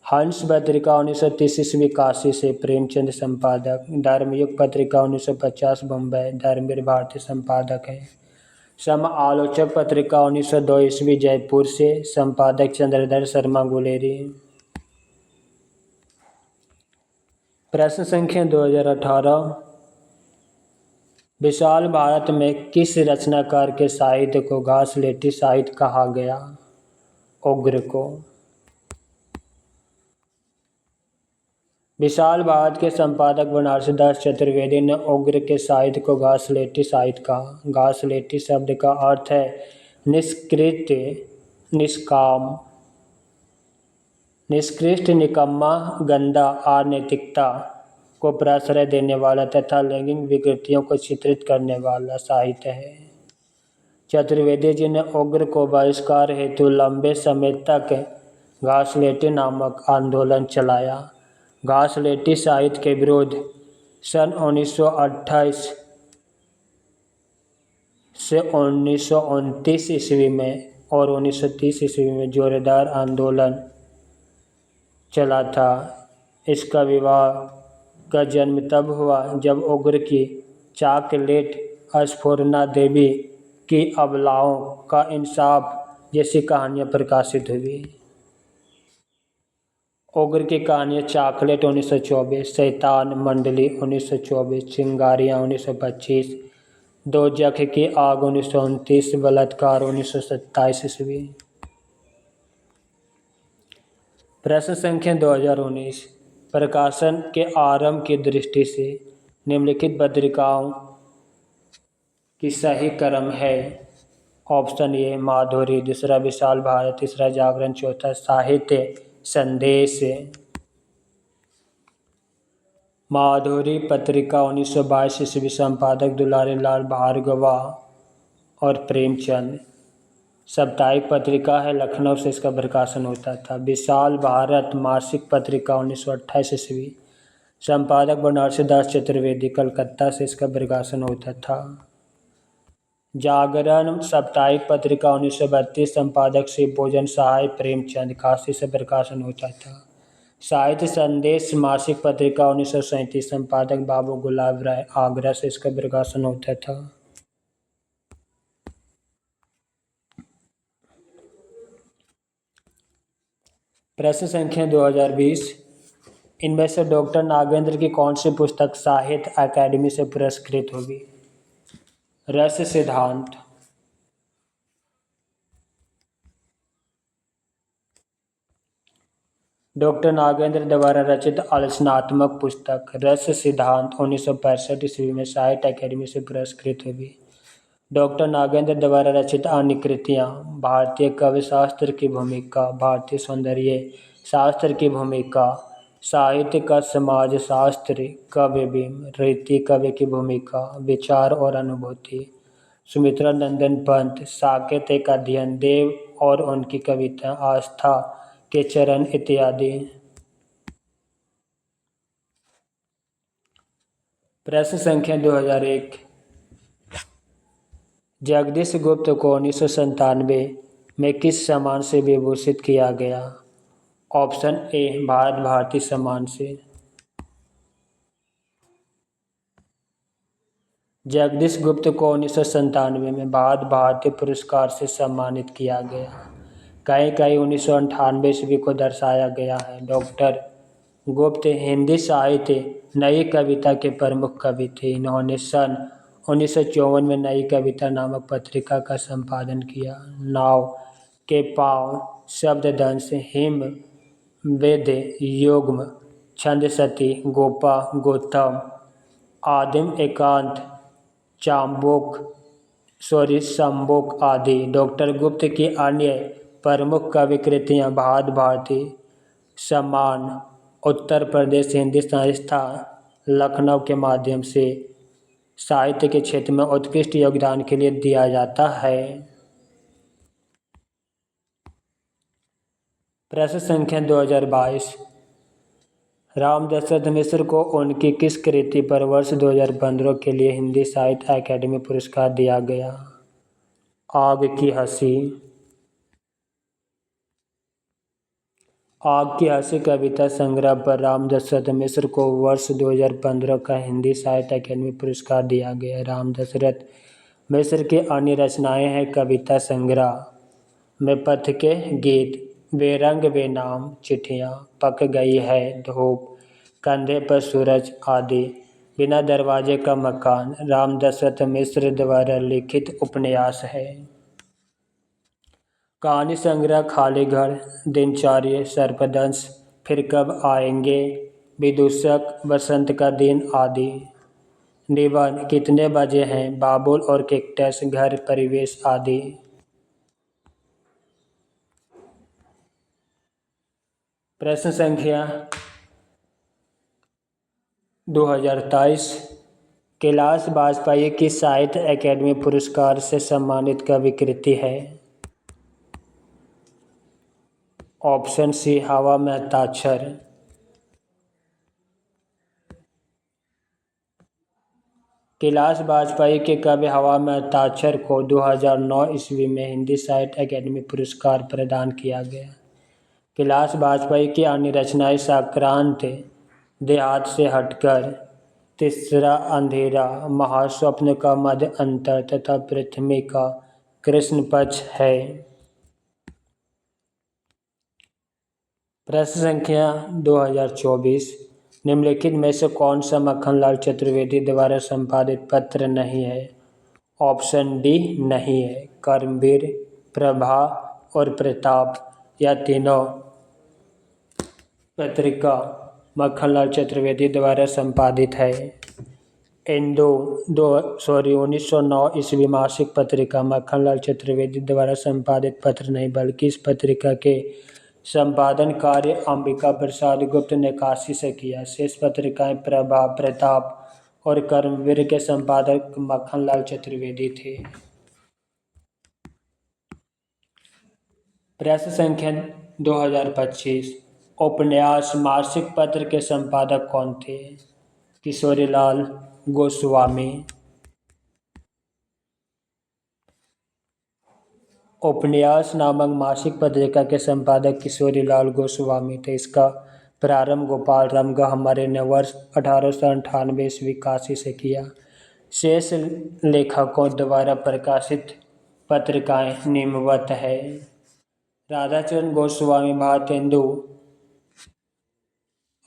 हंस पत्रिका 1930 ईस्वी काशी से, प्रेमचंद संपादक। धर्मयुग पत्रिका 1950 बम्बई, धर्मवीर भारती संपादक हैं। सम आलोचक पत्रिका 1902 ईस्वी जयपुर से, संपादक चंद्रधर शर्मा गुलेरी। प्रश्न संख्या 2018, विशाल भारत में किस रचनाकार के साहित्य को घासलेटी साहित्य कहा गया? उग्र को। विशाल भारत के संपादक बनारसी दास चतुर्वेदी ने उग्र के साहित्य को घासलेटी साहित्य कहा। घासलेटी शब्द का अर्थ है निष्कृत, निष्काम, निष्कृष्ट, निकम्मा, गंदा, अनैतिकता को प्रश्रय देने वाला तथा लैंगिक विकृतियों को चित्रित करने वाला साहित्य है। चतुर्वेदी जी ने उग्र को बहिष्कार हेतु लंबे समय तक घासलेटी नामक आंदोलन चलाया। घासलेटी साहित्य के विरोध सन 1928 से 1929 ईस्वी में और 1930 ईस्वी में जोरदार आंदोलन चला था। इसका विवाह का जन्म तब हुआ जब उग्र की चॉकलेट स्फुरना देवी की अबलाओं का इंसाफ जैसी कहानियाँ प्रकाशित हुई। उग्र की कहानियाँ चॉकलेट 1924, शैतान मंडली 1924, चिंगारियाँ 1925, दोजख की आग 1929, बलात्कार 1927 ईस्वी। प्रश्न संख्या 2019, प्रकाशन के आरंभ की दृष्टि से निम्नलिखित पत्रिकाओं की सही क्रम है? ऑप्शन ए माधुरी, दूसरा विशाल भारत, तीसरा जागरण, चौथा साहित्य संदेश। माधुरी पत्रिका 1922 ईस्वी, संपादक दुलारी लाल भार्गवा और प्रेमचंद। साप्ताहिक पत्रिका है, लखनऊ से इसका प्रकाशन होता था। विशाल भारत मासिक पत्रिका 1928 ईस्वी, संपादक बनारसी दास चतुर्वेदी, कलकत्ता से इसका प्रकाशन होता था। जागरण साप्ताहिक पत्रिका 1932, संपादक शिव भोजन सहाय प्रेमचंद, काशी से प्रकाशन होता था। साहित्य संदेश मासिक पत्रिका 1937, संपादक बाबू गुलाब राय, आगरा से इसका प्रकाशन होता था। प्रश्न संख्या 2020, इनमें से डॉक्टर नागेंद्र की कौन सी पुस्तक साहित्य अकादमी से पुरस्कृत होगी? रस सिद्धांत। डॉक्टर नागेंद्र द्वारा रचित आलोचनात्मक पुस्तक रस सिद्धांत 1965 ईस्वी में साहित्य अकादमी से पुरस्कृत हुई। डॉक्टर नागेंद्र द्वारा रचित अन्य कृतियाँ भारतीय काव्य शास्त्र की भूमिका, भारतीय सौंदर्य शास्त्र की भूमिका, साहित्य का समाज शास्त्र, काव्य बिंब, रीति काव्य की भूमिका, विचार और अनुभूति, सुमित्रा नंदन पंत, साकेत का अध्ययन, देव और उनकी कविता, आस्था के चरण इत्यादि। प्रश्न संख्या 2001, जगदीश गुप्त को 1997 में किस सम्मान से विभूषित किया गया? ऑप्शन ए भारत भारती सम्मान से। जगदीश गुप्त को 1997 में भारत भारती पुरस्कार से सम्मानित किया गया। कहीं कहीं 1998 ईस्वी को दर्शाया गया है। डॉक्टर गुप्त हिंदी साहित्य नई कविता के प्रमुख कवि थे। इन्होंने सन 1954 में नई कविता नामक पत्रिका का संपादन किया। नाव के पाँव शब्ददंश हिम वेद युग्म छंदसती गोपा गौतम आदिम एकांत चाम्बोक संबोक आदि। डॉक्टर गुप्त की अन्य प्रमुख कवि कृतियाँ भारत भारती सम्मान, उत्तर प्रदेश हिंदी संस्था लखनऊ के माध्यम से साहित्य के क्षेत्र में उत्कृष्ट योगदान के लिए दिया जाता है। प्रश्न संख्या 2022। राम दशरथ मिश्र को उनकी किस कृति पर वर्ष 2015 के लिए हिंदी साहित्य अकादमी पुरस्कार दिया गया? आग की हंसी। आग की हंसी कविता संग्रह पर राम दशरथ मिश्र को वर्ष 2015 का हिंदी साहित्य अकादमी पुरस्कार दिया गया। राम दशरथ मिश्र की अन्य रचनाएं हैं कविता संग्रह में पथ के गीत, बेरंग बेनाम चिट्ठियाँ, पक गई है धूप, कंधे पर सूरज आदि। बिना दरवाजे का मकान राम दशरथ मिश्र द्वारा लिखित उपन्यास है। कहानी संग्रह खाली घर, दिनचर्या, सर्पदंश, फिर कब आएंगे, विदूषक, बसंत का दिन आदि। निबंध कितने बजे हैं, बाबुल और कैक्टस, घर परिवेश आदि। प्रश्न संख्या 2023। कैलाश वाजपेयी की साहित्य अकादमी पुरस्कार से सम्मानित कवि कृति है? ऑप्शन सी हवा में हस्ताक्षर। कैलाश वाजपेयी के काव्य हवा में हस्ताक्षर को 2009 ईस्वी में हिंदी साहित्य अकादमी पुरस्कार प्रदान किया गया। कैलाश वाजपेयी की अन्य रचनाएं संक्रांत, देहात से हटकर, तीसरा अंधेरा, महास्वप्न का मध्य अंतर तथा पृथ्वी का कृष्ण पक्ष है। प्रश्न संख्या 2024। निम्नलिखित में से कौन सा मक्खनलाल चतुर्वेदी द्वारा संपादित पत्र नहीं है? ऑप्शन डी नहीं है। कर्मवीर, प्रभा और प्रताप या तीनों पत्रिका मक्खनलाल चतुर्वेदी द्वारा संपादित है। 1909 ईस्वी मासिक पत्रिका मक्खनलाल चतुर्वेदी द्वारा संपादित पत्र नहीं, बल्कि इस पत्रिका के संपादन कार्य अंबिका प्रसाद गुप्त ने काशी से किया। शेष पत्रिकाएं प्रभा, प्रताप और कर्मवीर के संपादक मक्खनलाल चतुर्वेदी थे। प्रश्न संख्या 2025। उपन्यास मासिक पत्र के संपादक कौन थे? किशोरीलाल गोस्वामी। उपन्यास नामक मासिक पत्रिका के संपादक किशोरीलाल गोस्वामी थे। इसका प्रारंभ गोपाल राम गहमरे ने वर्ष 1898 ईस्वी काशी से किया। शेष लेखकों द्वारा प्रकाशित पत्रिकाएं निम्नवत है। राधाचरण गोस्वामी भारतेंदु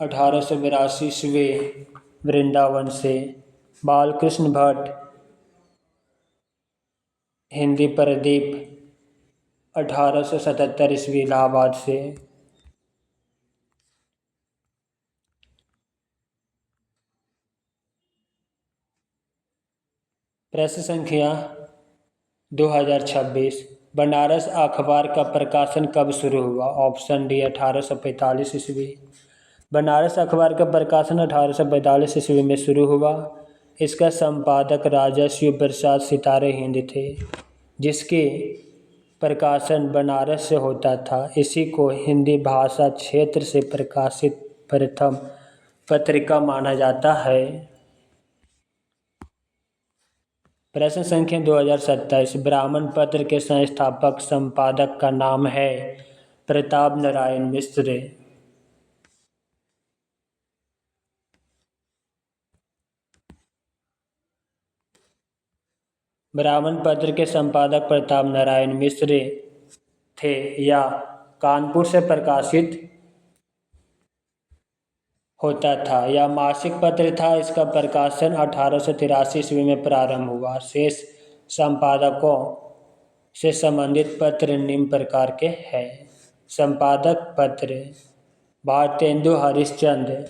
1882 ईस्वी वृंदावन से। बालकृष्ण भट्ट हिंदी प्रदीप 1877 ईस्वी इलाहाबाद से। प्रश्न संख्या 2026। बनारस अखबार का प्रकाशन कब शुरू हुआ? ऑप्शन डी 1845 ईस्वी। बनारस अखबार का प्रकाशन 1845 ईस्वी में शुरू हुआ। इसका संपादक राजा शिव प्रसाद सितारे हिंद थे, जिसके प्रकाशन बनारस से होता था। इसी को हिंदी भाषा क्षेत्र से प्रकाशित प्रथम पत्रिका माना जाता है। प्रश्न संख्या 2027। ब्राह्मण पत्र के संस्थापक संपादक का नाम है? प्रताप नारायण मिश्र। ब्राह्मण पत्र के संपादक प्रताप नारायण मिश्र थे या कानपुर से प्रकाशित होता था या मासिक पत्र था। इसका प्रकाशन 1883 ईस्वी में प्रारंभ हुआ। शेष संपादकों से संबंधित पत्र निम्न प्रकार के हैं। संपादक पत्र: भारतेंदु हरिश्चंद्र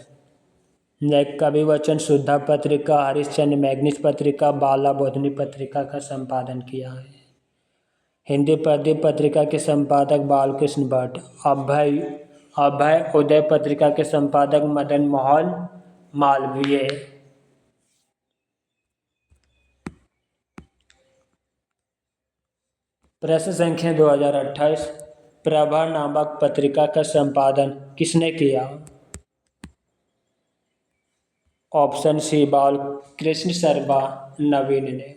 ने कवि वचन शुद्धा पत्रिका, हरिश्चंद्र मैगनीज पत्रिका, बाला बोधनी पत्रिका का संपादन किया है। हिंदी प्रदीप पत्रिका के संपादक बालकृष्ण भट्ट। अभय उदय पत्रिका के संपादक मदन मोहन मालवीय। प्रश्न संख्या 2028, प्रभा नामक पत्रिका का संपादन किसने किया? ऑप्शन सी बालकृष्ण शर्मा नवीन ने।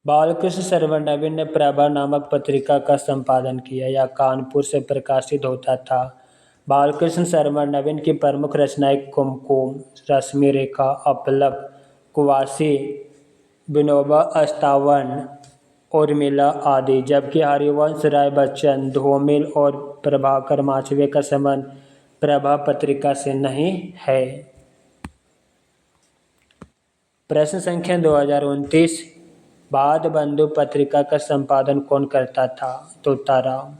बालकृष्ण शर्मा नवीन ने प्रभा नामक पत्रिका का संपादन किया या कानपुर से प्रकाशित होता था। बालकृष्ण शर्मा नवीन की प्रमुख रचनाएं कुमकुम, रश्मि रेखा, अपलक, कुवासी, विनोबा, अस्तावन, उर्मिला आदि, जबकि हरिवंश राय बच्चन, धूमिल और प्रभाकर माचवे का संबंध प्रभा पत्रिका से नहीं है। प्रश्न संख्या 2029, बाध बंधु पत्रिका का संपादन कौन करता था? तोताराम।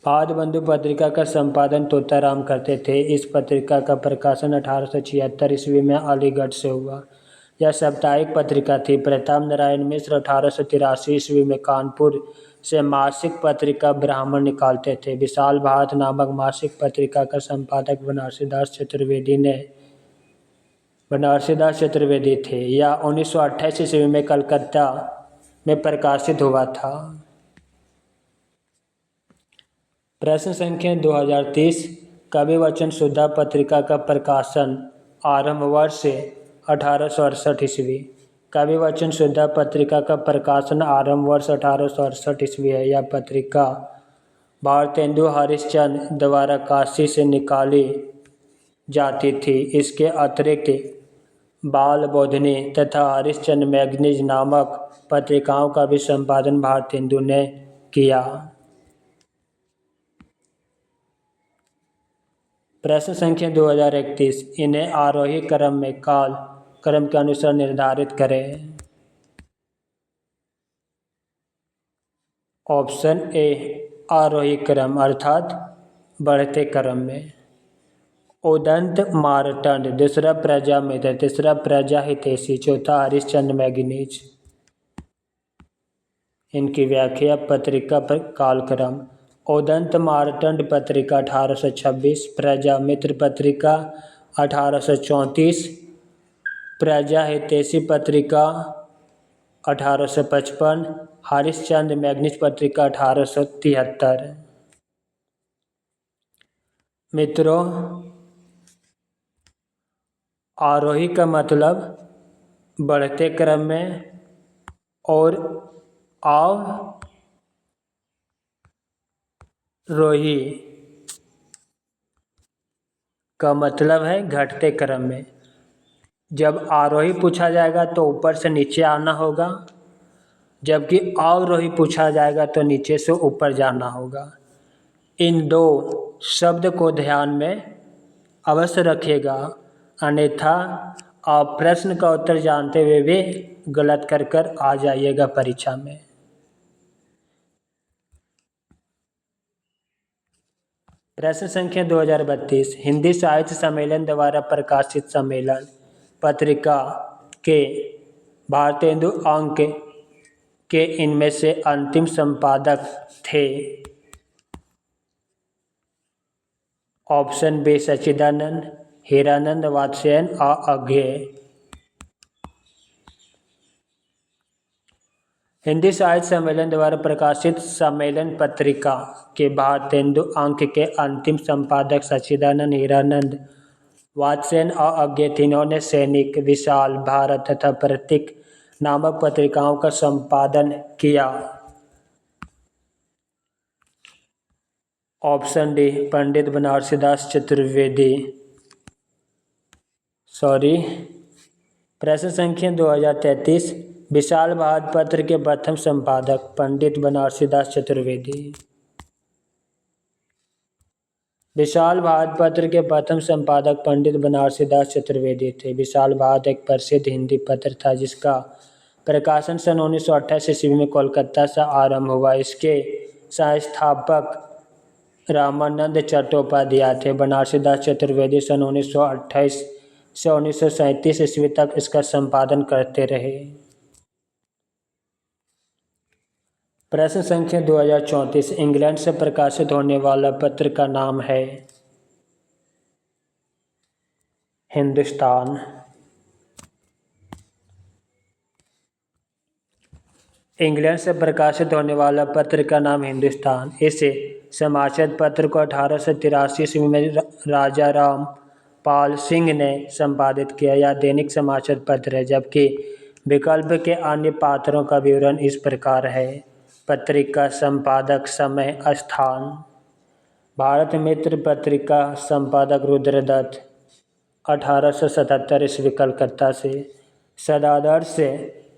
बाध बंधु पत्रिका का संपादन तोताराम करते थे। इस पत्रिका का प्रकाशन 1876 ईस्वी में अलीगढ़ से हुआ। यह साप्ताहिक पत्रिका थी। प्रताप नारायण मिश्र 1883 ईस्वी में कानपुर से मासिक पत्रिका ब्राह्मण निकालते थे। विशाल भारत नामक मासिक पत्रिका का संपादक बनारसीदास चतुर्वेदी थे। यह 1928 ईस्वी में कलकत्ता में प्रकाशित हुआ था। प्रश्न संख्या 2030, कवि वचन शुद्धा पत्रिका का प्रकाशन आरंभ वर्ष 1868 ईस्वी। कवि वचन शुद्धा पत्रिका का प्रकाशन आरंभ वर्ष 1868 ईस्वी है। यह पत्रिका भारतेंदु हरिश्चंद्र द्वारा काशी से निकाली जाती थी। इसके अतिरिक्त बाल बोधनी तथा हरिश्चंद्र मैगनीज नामक पत्रिकाओं का भी संपादन भारतेंदु ने किया। प्रश्न संख्या 2031, इन्हें आरोही क्रम में काल क्रम के अनुसार निर्धारित करें। ऑप्शन ए आरोही क्रम अर्थात बढ़ते क्रम में। उदंत मारतंड, दूसरा प्रजामित्र, तीसरा प्रजाहितैषी, चौथा हरिश्चंद्र मैगनीज। इनकी व्याख्या पत्रिका पर कालक्रम। उदंत मारतंड पत्रिका 1826, प्रजामित्र पत्रिका 1834, प्रजाहितैषी पत्रिका 1855, हरिश्चंद्र मैगनीज पत्रिका 1873। मित्रों, आरोही का मतलब बढ़ते क्रम में और अवरोही का मतलब है घटते क्रम में। जब आरोही पूछा जाएगा तो ऊपर से नीचे आना होगा, जबकि अवरोही पूछा जाएगा तो नीचे से ऊपर जाना होगा। इन दो शब्द को ध्यान में अवश्य रखिएगा, अन्यथा आप प्रश्न का उत्तर जानते हुए भी गलत कर आ जाइएगा परीक्षा में। प्रश्न संख्या 2032, हिंदी साहित्य सम्मेलन द्वारा प्रकाशित सम्मेलन पत्रिका के भारतेंदु अंक के इनमें से अंतिम संपादक थे। ऑप्शन बी सच्चिदानंद, हीरानंद, वात्स्यायन और अज्ञेय। हिंदी साहित्य सम्मेलन द्वारा प्रकाशित सम्मेलन पत्रिका के भारतेंदु अंक के अंतिम संपादक सच्चिदानंद, हीरानंद, वात्स्यायन और अज्ञेय तीनों ने सैनिक, विशाल भारत तथा प्रतीक नामक पत्रिकाओं का संपादन किया। ऑप्शन डी पंडित बनारसीदास चतुर्वेदी। सॉरी। प्रश्न संख्या 2033। विशाल भारत पत्र के प्रथम संपादक पंडित बनारसीदास चतुर्वेदी। विशाल भारत पत्र के प्रथम संपादक पंडित बनारसीदास चतुर्वेदी थे। विशाल भारत एक प्रसिद्ध हिंदी पत्र था जिसका प्रकाशन सन 1928 ईस्वी में कोलकाता से आरंभ हुआ। इसके संस्थापक रामानंद चट्टोपाध्याय थे। बनारसीदास चतुर्वेदी सन 1928 से 1937 ईस्वी तक इसका संपादन करते रहे। प्रश्न संख्या 2034। इंग्लैंड से प्रकाशित होने वाला पत्र का नाम है हिंदुस्तान। इंग्लैंड से प्रकाशित होने वाला पत्र का नाम हिंदुस्तान। इस समाचार पत्र को 1883 ईस्वी में राजा राम पाल सिंह ने संपादित किया। यह दैनिक समाचार पत्र है, जबकि विकल्प के अन्य पात्रों का विवरण इस प्रकार है। पत्रिका संपादक, समय, स्थान। भारत मित्र पत्रिका संपादक रुद्रदत्त 1877 ईस्वी कलकत्ता से। सदादर्श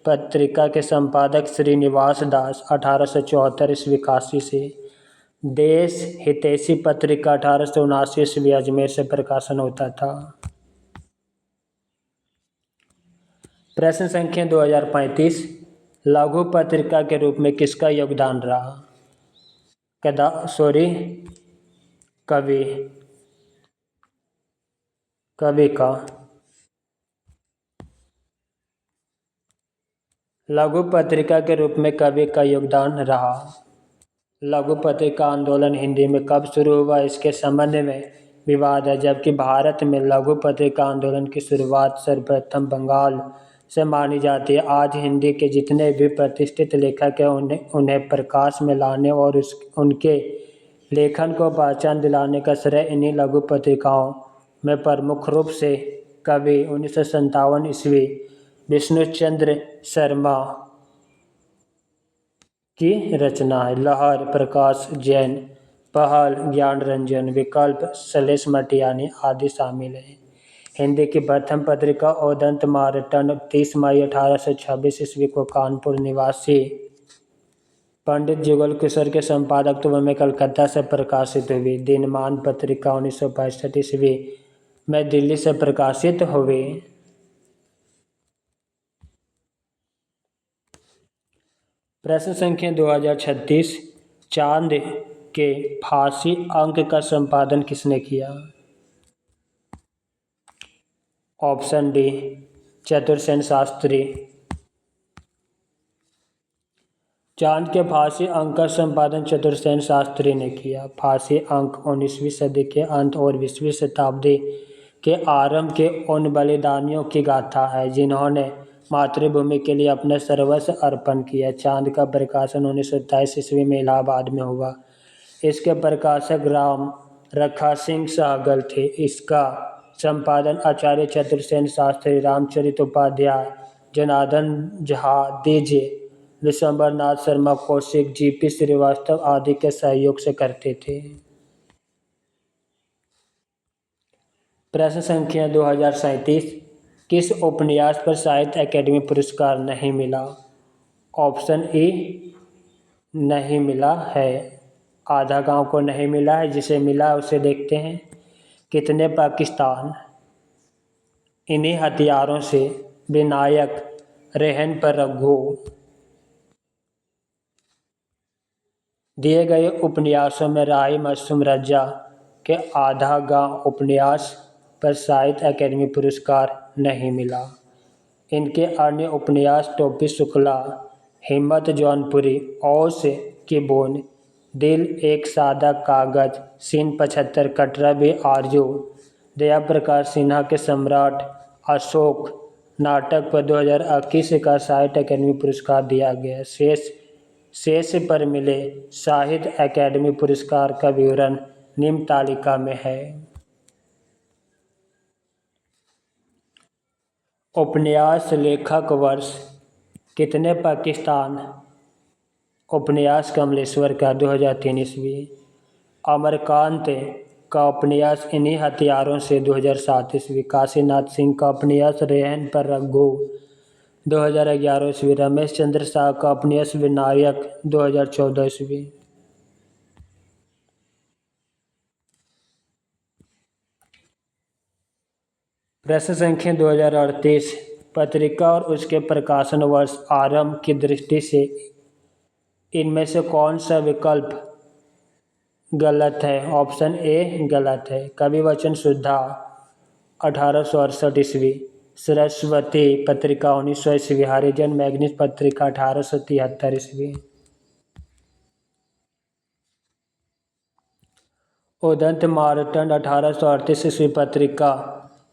पत्रिका के संपादक श्रीनिवास दास 1874 ईस्वी काशी से। देश हितैषी पत्रिका 1879 ईस्वी अजमेर से प्रकाशन होता था। प्रश्न संख्या 2035। लघु पत्रिका के रूप में किसका योगदान रहा? कवि का। लघु पत्रिका के रूप में कवि का योगदान रहा। लघु पत्रिका आंदोलन हिंदी में कब शुरू हुआ, इसके संबंध में विवाद है, जबकि भारत में लघु पत्रिका आंदोलन की शुरुआत सर्वप्रथम बंगाल से मानी जाती है। आज हिंदी के जितने भी प्रतिष्ठित लेखक हैं उन्हें प्रकाश में लाने और उनके लेखन को पहचान दिलाने का श्रेय इन्हीं लघु पत्रिकाओं में प्रमुख रूप से कवि 1957 ईस्वी विष्णुचंद्र शर्मा की रचना है। लहर प्रकाश जैन, पहल ज्ञान रंजन, विकल्प सलेश मटियानी आदि शामिल हैं। हिंदी की प्रथम पत्रिका उदंत मार्टन 30 मई 1826 ईस्वी को कानपुर निवासी पंडित जुगल किशोर के संपादकत्व में कलकत्ता से प्रकाशित हुई। दिनमान पत्रिका 1965 ईस्वी में दिल्ली से प्रकाशित हुई। प्रश्न संख्या 2036। चांद के फांसी अंक का संपादन किसने किया? Option D Chatursen Shastri. चांद के फांसी अंक का संपादन चतुरसेन शास्त्री ने किया। फांसी अंक 19वीं सदी के अंत और 20वीं शताब्दी के आरंभ के उन बलिदानियों की गाथा है जिन्होंने मातृभूमि के लिए अपने सर्वस्व अर्पण किया। चांद का प्रकाशन 1927 ईस्वी में इलाहाबाद में हुआ। इसके प्रकाशक राम रखा सिंह सहगल थे। इसका संपादन आचार्य चतुरसेन शास्त्री, रामचरित उपाध्याय, जनार्दन झा, द्विज, विश्वम्भरनाथ शर्मा कौशिक, जीपी श्रीवास्तव आदि के सहयोग से करते थे। प्रश्न संख्या 2037। किस उपन्यास पर साहित्य अकादमी पुरस्कार नहीं मिला? ऑप्शन ए नहीं मिला है। आधा गांव को नहीं मिला है, जिसे मिला उसे देखते हैं। कितने पाकिस्तान। इन्हीं हथियारों से विनायक, रेहन पर रघु। दिए गए उपन्यासों में राही मासूम रजा के आधा गांव उपन्यास पर साहित्य अकादमी पुरस्कार नहीं मिला। इनके अन्य उपन्यास टोपी शुक्ला, हिम्मत जौनपुरी, ओस की बूंद, दिल एक सादा कागज, सीन 75, कटरा भी आरजू, दया प्रकाश सिन्हा के सम्राट, अशोक नाटक पर 2021 का साहित्य अकादमी पुरस्कार दिया गया। शेष पर मिले साहित्य अकादमी पुरस्कार का विवरण निम्न तालिका में है। उपन्यास लेखक वर्ष। कितने पाकिस्तान। उपन्यास कमलेश्वर का 2003 ईस्वी। अमरकांत का उपन्यास इन्हीं हथियारों से 2007 ईस्वी, काशीनाथ सिंह का उपन्यास रेहन पर रघु 2011 ईस्वी, रमेश चंद्र शाह का उपन्यास विनायक 2014 ईस्वी। प्रश्न संख्या 2038, पत्रिका और उसके प्रकाशन वर्ष आरंभ की दृष्टि से इनमें से कौन सा विकल्प गलत है? ऑप्शन ए गलत है। कवि वचन शुद्धा 1868 ईस्वी, सरस्वती पत्रिका 1900 ईस्वी, हरिजन मैगजीन पत्रिका 1873 ईस्वी। उदंत मार्तंड 1838 ईस्वी पत्रिका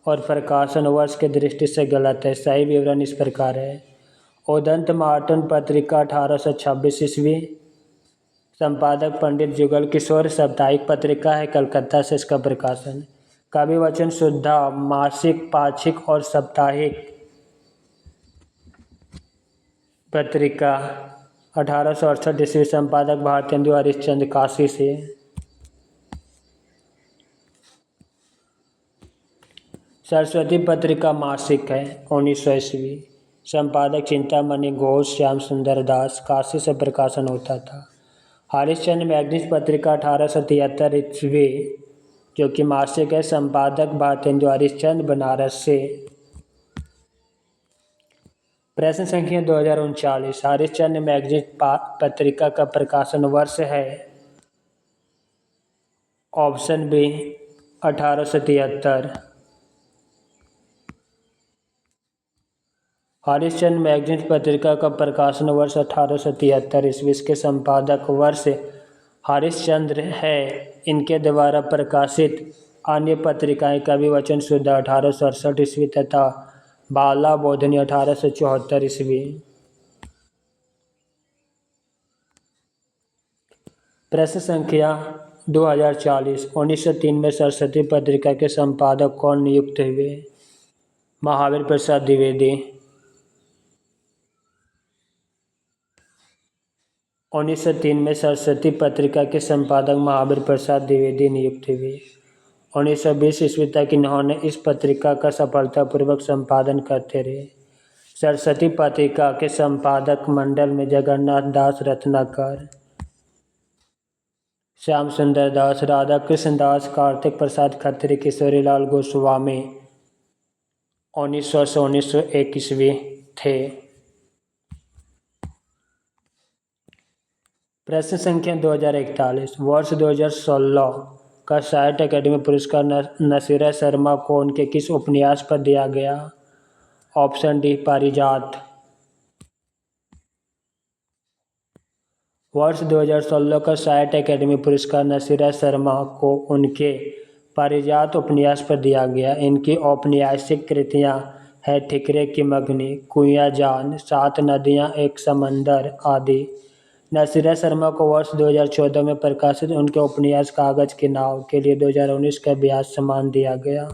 और प्रकाशन वर्ष की दृष्टि से गलत है। सही विवरण इस प्रकार है। उदंत मार्तंड पत्रिका 1826 ईस्वी, संपादक पंडित जुगल किशोर, साप्ताहिक पत्रिका है, कलकत्ता से इसका प्रकाशन। कवि वचन शुद्धा मासिक, पाक्षिक और साप्ताहिक पत्रिका 1868 ईस्वी, संपादक भारतेंदु हरिश्चंद्र, काशी से। सरस्वती पत्रिका मासिक है, 1900 ईस्वी, संपादक चिंतामणि घोष, श्याम सुंदर दास, काशी से प्रकाशन होता था। हरिश्चंद्र मैगजीन पत्रिका 1873 ईस्वी, जो कि मासिक है, संपादक भारतेंदु हरिश्चंद्र, बनारस से। प्रश्न संख्या 2039, हरिश्चंद्र मैगजीन पत्रिका का प्रकाशन वर्ष है? Option B 1873। हरिश्चंद्र मैगजीन पत्रिका का प्रकाशन वर्ष 1873 ईस्वी, इसके संपादक वर्ष हरिश्चंद्र है। इनके द्वारा प्रकाशित अन्य पत्रिकाएं कवि वचन शुद्धा 1868 ईस्वी तथा बाला बोधनी 1874 ईस्वी। प्रश्न संख्या 2040, 1903 में सरस्वती पत्रिका के संपादक कौन नियुक्त हुए? महावीर प्रसाद द्विवेदी। 1903 में सरस्वती पत्रिका के संपादक महावीर प्रसाद द्विवेदी नियुक्त हुए। 1920 ईस्वी तक इन्होंने इस पत्रिका का सफलतापूर्वक संपादन करते रहे। सरस्वती पत्रिका के संपादक मंडल में जगन्नाथ दास रत्नाकर, श्याम सुंदर दास, राधा कृष्ण दास, कार्तिक प्रसाद खत्री, किशोरीलाल गोस्वामी 1900 से 1901 ईस्वी थे। प्रश्न संख्या 2041, वर्ष 2016 का साहित्य अकादमी पुरस्कार नसीरा शर्मा को उनके किस उपन्यास पर दिया गया? ऑप्शन डी पारिजात। वर्ष 2016 का साहित्य अकादमी पुरस्कार नसीरा शर्मा को उनके पारिजात उपन्यास पर दिया गया। इनकी औपन्यासिक कृतियाँ है ठिकरे की मगनी, कुइयाँ जान, सात नदियाँ एक समंदर आदि। नसीरा शर्मा को वर्ष 2014 में प्रकाशित उनके उपन्यास कागज की नाव के लिए 2019 का ब्याज सम्मान दिया गया।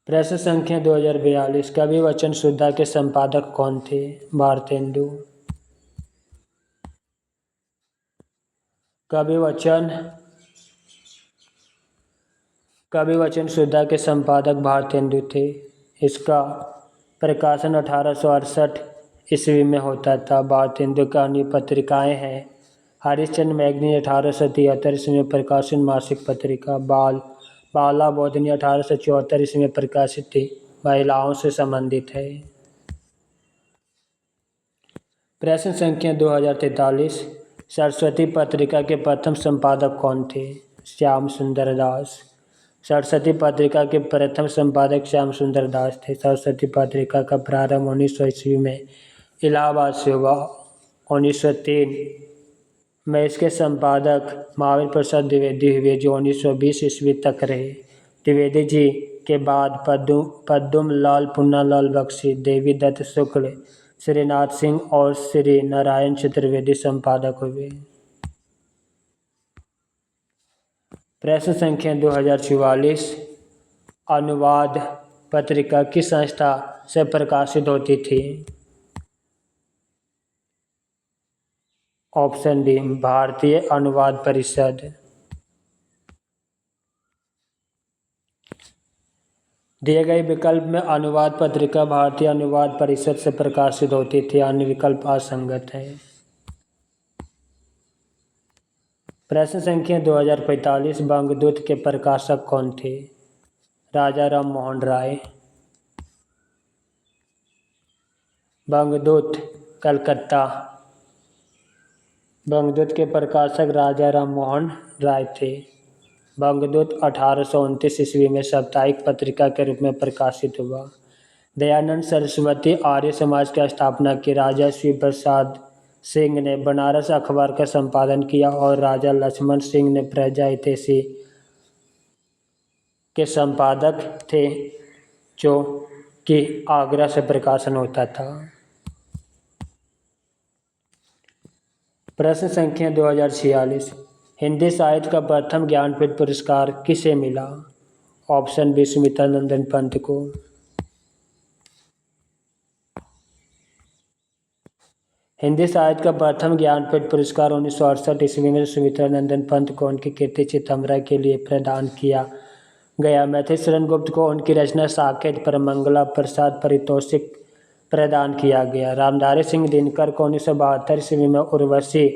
प्रश्न संख्या 2042, कवि वचन शुद्धा के संपादक कौन थे? भारतेंदु। कवि वचन शुद्धा के संपादक भारतेंदु थे। इसका प्रकाशन 1868 ईस्वी में होता था। भारतेंदु का अन्य पत्रिकाएं हैं हरिश्चंद्र मैगजीन 1873 ईस्वी में प्रकाशित मासिक पत्रिका, बाला बोधनी 1874 ईस्वी में प्रकाशित थी, महिलाओं से संबंधित है। प्रश्न संख्या 2043, सरस्वती पत्रिका के प्रथम संपादक कौन थे? श्याम सुंदर दास। सरस्वती पत्रिका के प्रथम संपादक श्याम सुंदर दास थे। सरस्वती पत्रिका का प्रारंभ 1900 ईस्वी में इलाहाबाद से हुआ। 1903 में इसके संपादक महावीर प्रसाद द्विवेदी हुए, जो 1920 ईस्वी तक रहे। द्विवेदी जी के बाद पद्म लाल, पुन्नालाल बख्शी, देवी दत्त शुक्ल, श्रीनाथ सिंह और श्री नारायण चतुर्वेदी संपादक हुए। प्रश्न संख्या 2044, अनुवाद पत्रिका किस संस्था से प्रकाशित होती थी? ऑप्शन डी भारतीय अनुवाद परिषद। दिए गए विकल्प में अनुवाद पत्रिका भारतीय अनुवाद परिषद से प्रकाशित होती थी, अन्य विकल्प असंगत है। प्रश्न संख्या 2045 बंगदूत के प्रकाशक कौन थे? राजा राम मोहन राय। बंगदूत कलकत्ता। बंगदूत के प्रकाशक राजा राम मोहन राय थे। बंगदूत 1829 ईस्वी में साप्ताहिक पत्रिका के रूप में प्रकाशित हुआ। दयानंद सरस्वती आर्य समाज की स्थापना की। राजा श्री प्रसाद सिंह ने बनारस अखबार का संपादन किया और राजा लक्ष्मण सिंह ने प्रजा हितैषी के संपादक थे, जो कि आगरा से प्रकाशन होता था। प्रश्न संख्या 2046 हिंदी साहित्य का प्रथम ज्ञानपीठ पुरस्कार किसे मिला? ऑप्शन बी सुमित्रानंदन पंत को। हिंदी साहित्य का प्रथम ज्ञानपीठ पुरस्कार 1968 ईस्वी में सुमित्रानंदन पंत को उनकी कीर्ति चितमरा के लिए प्रदान किया गया। मैथिली शरण गुप्त को उनकी रचना साकेत पर मंगला प्रसाद पारितोषिक प्रदान किया गया। रामधारी सिंह दिनकर को 1972 ईस्वी में उर्वशी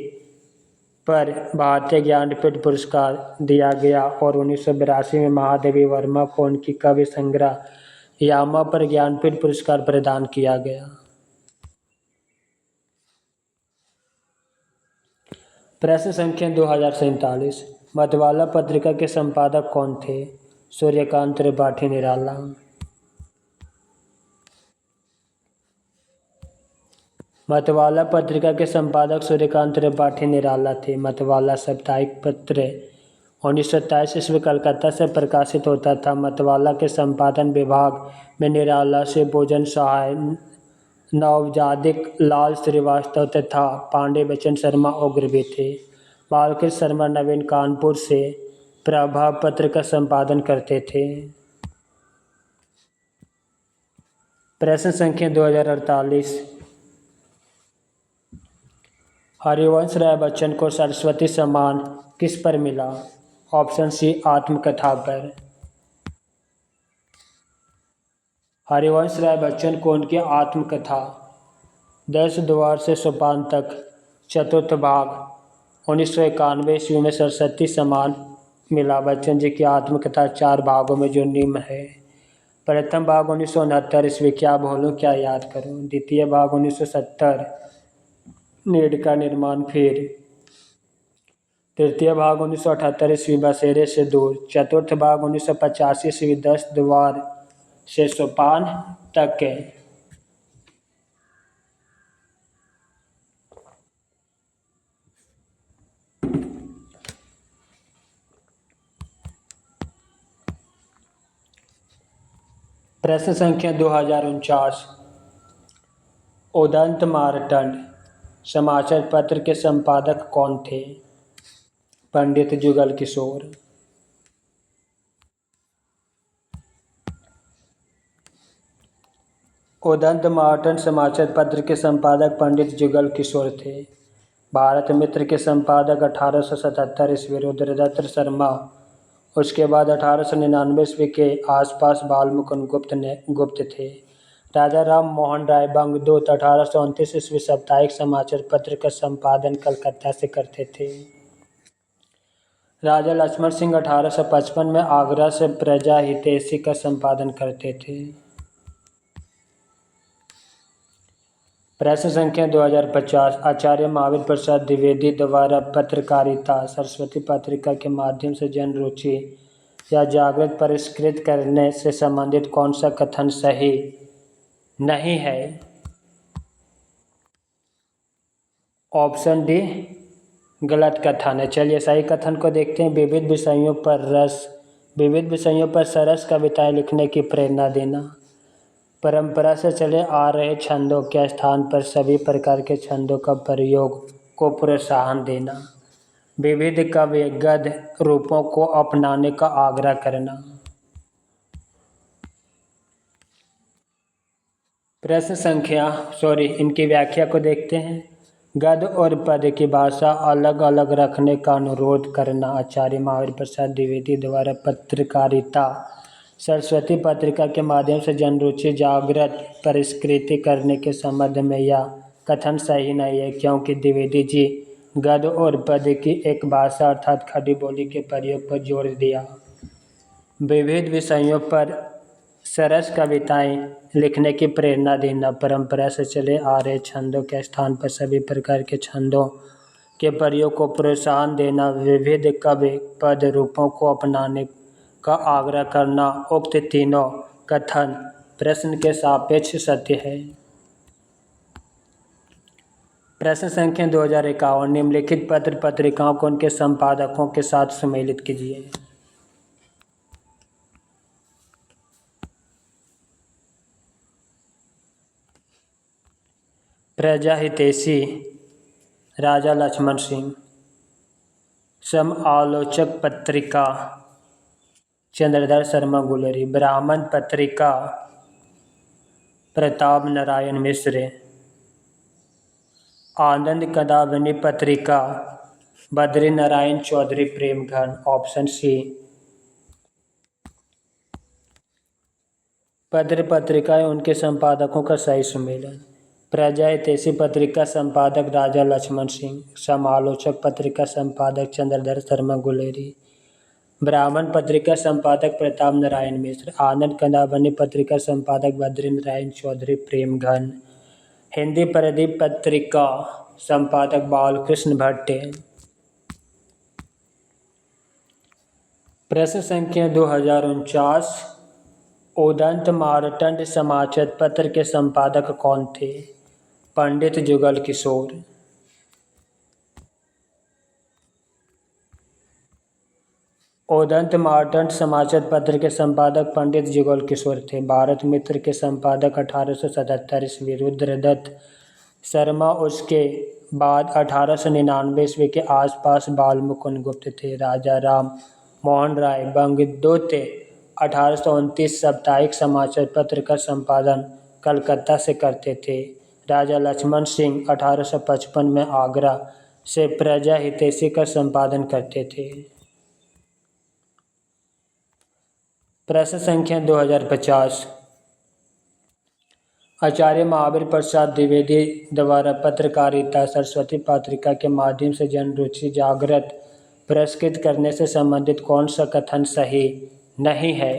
पर भारतीय ज्ञानपीठ पुरस्कार दिया गया और 1982 में महादेवी वर्मा को उनकी काव्य संग्रह यामा पर ज्ञानपीठ पुरस्कार प्रदान किया गया। प्रश्न संख्या 2047 मतवाला पत्रिका के संपादक कौन थे? सूर्यकांत त्रिपाठी निराला। मतवाला पत्रिका के संपादक सूर्यकांत त्रिपाठी निराला थे। मतवाला साप्ताहिक पत्र 1927 ईस्वी कलकत्ता से प्रकाशित होता था। मतवाला के संपादन विभाग में निराला से भोजन सहाय, नवजादिक लाल श्रीवास्तव तथा पांडे बच्चन शर्मा उग्र भी थे। बालकृष्ण शर्मा नवीन कानपुर से प्रभाव पत्र का संपादन करते थे। प्रश्न संख्या 2048 हरिवंश राय बच्चन को सरस्वती सम्मान किस पर मिला? ऑप्शन सी आत्मकथा पर। हरिवंश राय बच्चन को उनकी आत्मकथा 10 द्वार से सोपान तक चतुर्थ भाग 1991 ईस्वी में सरस्वती सम्मान मिला। बच्चन जी की आत्मकथा 4 भागों में जो निम्न है। प्रथम भाग 1969 ईस्वी क्या बोलूं क्या याद करूं। द्वितीय भाग 1970 नीड का निर्माण फिर। तृतीय भाग 1978 ईस्वी बसेरे से दूर। चतुर्थ भाग 1985 ईस्वी 10 द्वार से सोपान तक के। प्रश्न संख्या 2049 उदंत मार्तंड समाचार पत्र के संपादक कौन थे? पंडित जुगल किशोर। उदंत मार्तंड समाचार पत्र के संपादक पंडित जुगल किशोर थे। भारत मित्र के संपादक 1877 ईस्वी रुद्रदत्त शर्मा, उसके बाद 1899 ईस्वी के आसपास बालमुकुंद गुप्त थे। राजा राम मोहन राय बंगदूत 1829 ईस्वी साप्ताहिक समाचार पत्र का संपादन कलकत्ता से करते थे। राजा लक्ष्मण सिंह 1855 में आगरा से प्रजा हितैषी का संपादन करते थे। प्रश्न संख्या 2050 आचार्य महावीर प्रसाद द्विवेदी द्वारा पत्रकारिता सरस्वती पत्रिका के माध्यम से जन रुचि या जागृत परिष्कृत करने से संबंधित कौन सा कथन सही नहीं है? ऑप्शन डी गलत कथन है। चलिए सही कथन को देखते हैं। विविध विषयों पर सरस कविताएं लिखने की प्रेरणा देना। परंपरा से चले आ रहे छंदों के स्थान पर सभी प्रकार के छंदों का प्रयोग को प्रोत्साहन देना। विविध काव्य गद्य रूपों को अपनाने का आग्रह करना। प्रश्न संख्या इनकी व्याख्या को देखते हैं। गद्य और पद्य की भाषा अलग अलग रखने का अनुरोध करना। आचार्य महावीर प्रसाद द्विवेदी द्वारा पत्रकारिता सरस्वती पत्रिका के माध्यम से जनरुचि जागृत परिष्कृति करने के संबंध में यह कथन सही नहीं है, क्योंकि द्विवेदी जी गद्य और पद्य की एक भाषा अर्थात खड़ी बोली के प्रयोग पर जोर दिया। विविध विषयों पर सरस कविताएं लिखने की प्रेरणा देना। परंपरा से चले आ रहे छंदों के स्थान पर सभी प्रकार के छंदों के प्रयोग को प्रोत्साहन देना। विविध काव्य पद रूपों को अपनाने का आग्रह करना। उक्त तीनों कथन प्रश्न के सापेक्ष सत्य है। प्रश्न संख्या 2051, निम्नलिखित पत्र पत्रिकाओं को उनके संपादकों के साथ सम्मिलित कीजिए। प्रजा हितैषी राजा लक्ष्मण सिंह। समालोचक पत्रिका चंद्रधर शर्मा गुलेरी। ब्राह्मण पत्रिका प्रताप नारायण मिश्र। आनंद कदावनी पत्रिका बद्री नारायण चौधरी प्रेमघन। Option C. पत्र पत्रिकाएं उनके संपादकों का सही सुमेलन। प्रजा हितैषी पत्रिका संपादक राजा लक्ष्मण सिंह। समालोचक पत्रिका संपादक चंद्रधर शर्मा गुलेरी। ब्राह्मण पत्रिका संपादक प्रताप नारायण मिश्र। आनंद कदावनी पत्रिका संपादक बद्री नारायण चौधरी प्रेमघन। हिंदी प्रदीप पत्रिका संपादक बालकृष्ण भट्ट। प्रश्न संख्या 2049, उदंत मार्तंड समाचार पत्र के संपादक कौन थे? पंडित जुगल किशोर। उदंत मार्तंड समाचार पत्र के संपादक पंडित जुगल किशोर थे। भारत मित्र के संपादक 1877 ईस्वी रुद्रदत्त शर्मा। उसके बाद 1899 ईस्वी के आसपास बालमुकुंद गुप्त थे। राजा राम मोहन राय बंगदूत 1829 साप्ताहिक समाचार पत्र का संपादन कलकत्ता से करते थे। राजा लक्ष्मण सिंह 1855 में आगरा से प्रजा हितैषी का संपादन करते थे। प्रश्न संख्या 2050, आचार्य महावीर प्रसाद द्विवेदी द्वारा पत्रकारिता सरस्वती पत्रिका के माध्यम से जनरुचि जागृत पुरस्कृत करने से संबंधित कौन सा कथन सही नहीं है?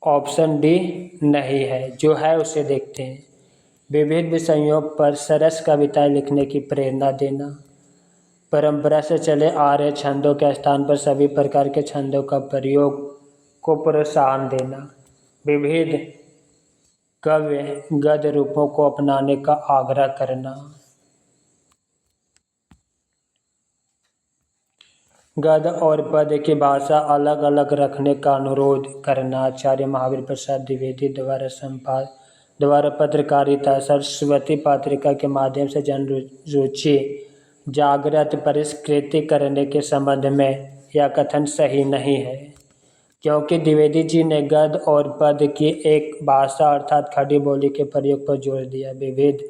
ऑप्शन डी नहीं है। जो है उसे देखते हैं। विविध विषयों पर सरस कविताएं लिखने की प्रेरणा देना। परंपरा से चले आ रहे छंदों के स्थान पर सभी प्रकार के छंदों का प्रयोग को प्रोत्साहन देना। विविध काव्य गद्य रूपों को अपनाने का आग्रह करना। गद्य और पद्य की भाषा अलग अलग रखने का अनुरोध करना। आचार्य महावीर प्रसाद द्विवेदी द्वारा पत्रकारिता सरस्वती पत्रिका के माध्यम से जनरुचि जागृत परिष्कृति करने के संबंध में यह कथन सही नहीं है, क्योंकि द्विवेदी जी ने गद्य और पद्य की एक भाषा अर्थात खड़ी बोली के प्रयोग पर जोर दिया। विविध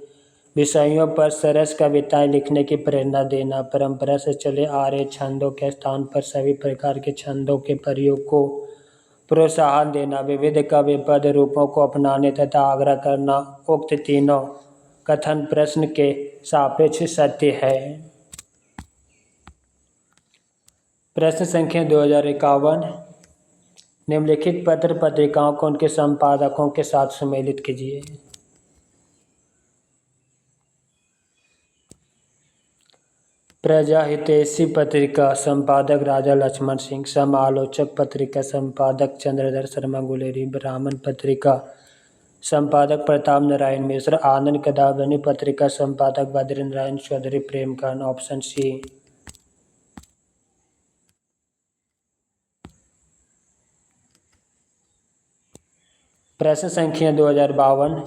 विषयों पर सरस कविताएं लिखने की प्रेरणा देना। परंपरा से चले आ रहे छंदों के स्थान पर सभी प्रकार के छंदों के प्रयोग को प्रोत्साहन देना। विविध काव्य पद रूपों को अपनाने तथा आग्रह करना। उक्त तीनों कथन प्रश्न के सापेक्ष सत्य है। प्रश्न संख्या 2051, निम्नलिखित पत्र पत्रिकाओं को उनके संपादकों के साथ सम्मिलित कीजिए। प्रजा हितैषी पत्रिका संपादक राजा लक्ष्मण सिंह। समालोचक पत्रिका संपादक चंद्रधर शर्मा गुलेरी। ब्राह्मण पत्रिका संपादक प्रताप नारायण मिश्र। आनंद कदावनी पत्रिका संपादक बद्री नारायण चौधरी प्रेमघन। Option C. प्रश्न संख्या 2052,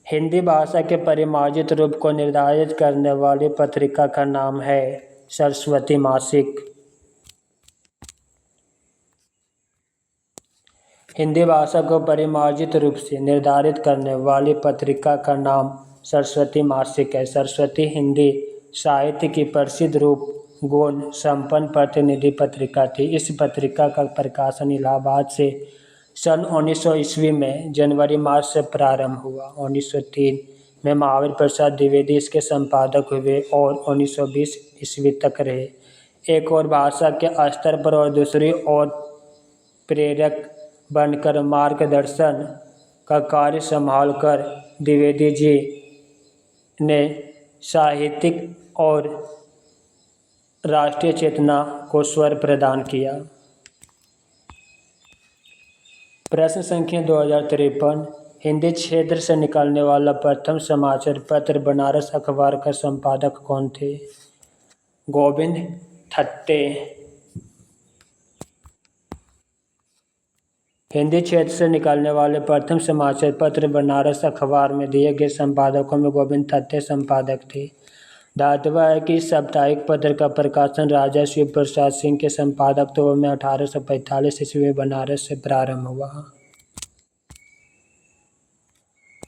हिंदी भाषा के परिमार्जित रूप को निर्धारित करने वाली पत्रिका का नाम है सरस्वती मासिक। हिंदी भाषा को परिमार्जित रूप से निर्धारित करने वाली पत्रिका का नाम सरस्वती मासिक है। सरस्वती हिंदी साहित्य की प्रसिद्ध रूप गुण संपन्न प्रतिनिधि पत्रिका थी। इस पत्रिका का प्रकाशन इलाहाबाद से सन 1900 ईस्वी में जनवरी मार्च से प्रारंभ हुआ। 1903 में महावीर प्रसाद द्विवेदी इसके संपादक हुए और 1920 ईस्वी तक रहे। एक और भाषा के स्तर पर और दूसरी ओर प्रेरक बनकर मार्गदर्शन का कार्य संभालकर द्विवेदी जी ने साहित्यिक और राष्ट्रीय चेतना को स्वर प्रदान किया। प्रश्न संख्या 2053 हिंदी क्षेत्र से निकलने वाला प्रथम समाचार पत्र बनारस अखबार का संपादक कौन थे? गोविंद थत्ते। हिंदी क्षेत्र से निकलने वाले प्रथम समाचार पत्र बनारस अखबार में दिए गए संपादकों में गोविंद थत्ते संपादक थे। दावा है कि साप्ताहिक पत्र का प्रकाशन राजा शिव प्रसाद सिंह के संपादकत्व में 1845 ईस्वी में बनारस से प्रारंभ हुआ।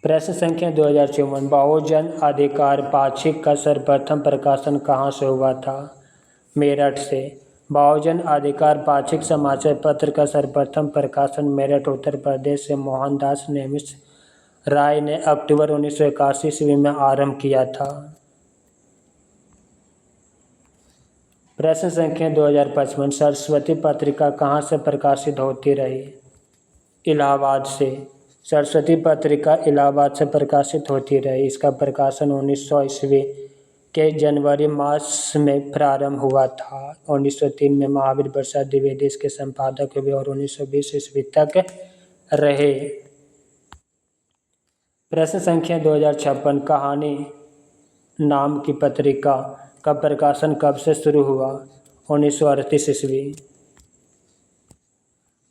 प्रश्न संख्या 2054 बहुजन अधिकार पाक्षिक का सर्वप्रथम प्रकाशन कहाँ से हुआ था? मेरठ से। बहुजन अधिकार पाक्षिक समाचार पत्र का सर्वप्रथम प्रकाशन मेरठ उत्तर प्रदेश से मोहनदास नेमिष राय ने अक्टूबर 1981 ईस्वी में आरंभ किया था। प्रश्न संख्या 2055 सरस्वती पत्रिका कहाँ से प्रकाशित होती रही? इलाहाबाद से। सरस्वती पत्रिका इलाहाबाद से प्रकाशित होती रही। इसका प्रकाशन 1900 ईस्वी के जनवरी मास में प्रारंभ हुआ था। 1903 में महावीर प्रसाद द्विवेदी इसके संपादक हुए और 1920 ईस्वी तक रहे। प्रश्न संख्या 2056 कहानी नाम की पत्रिका का प्रकाशन कब से शुरू हुआ? 1938 ईस्वी।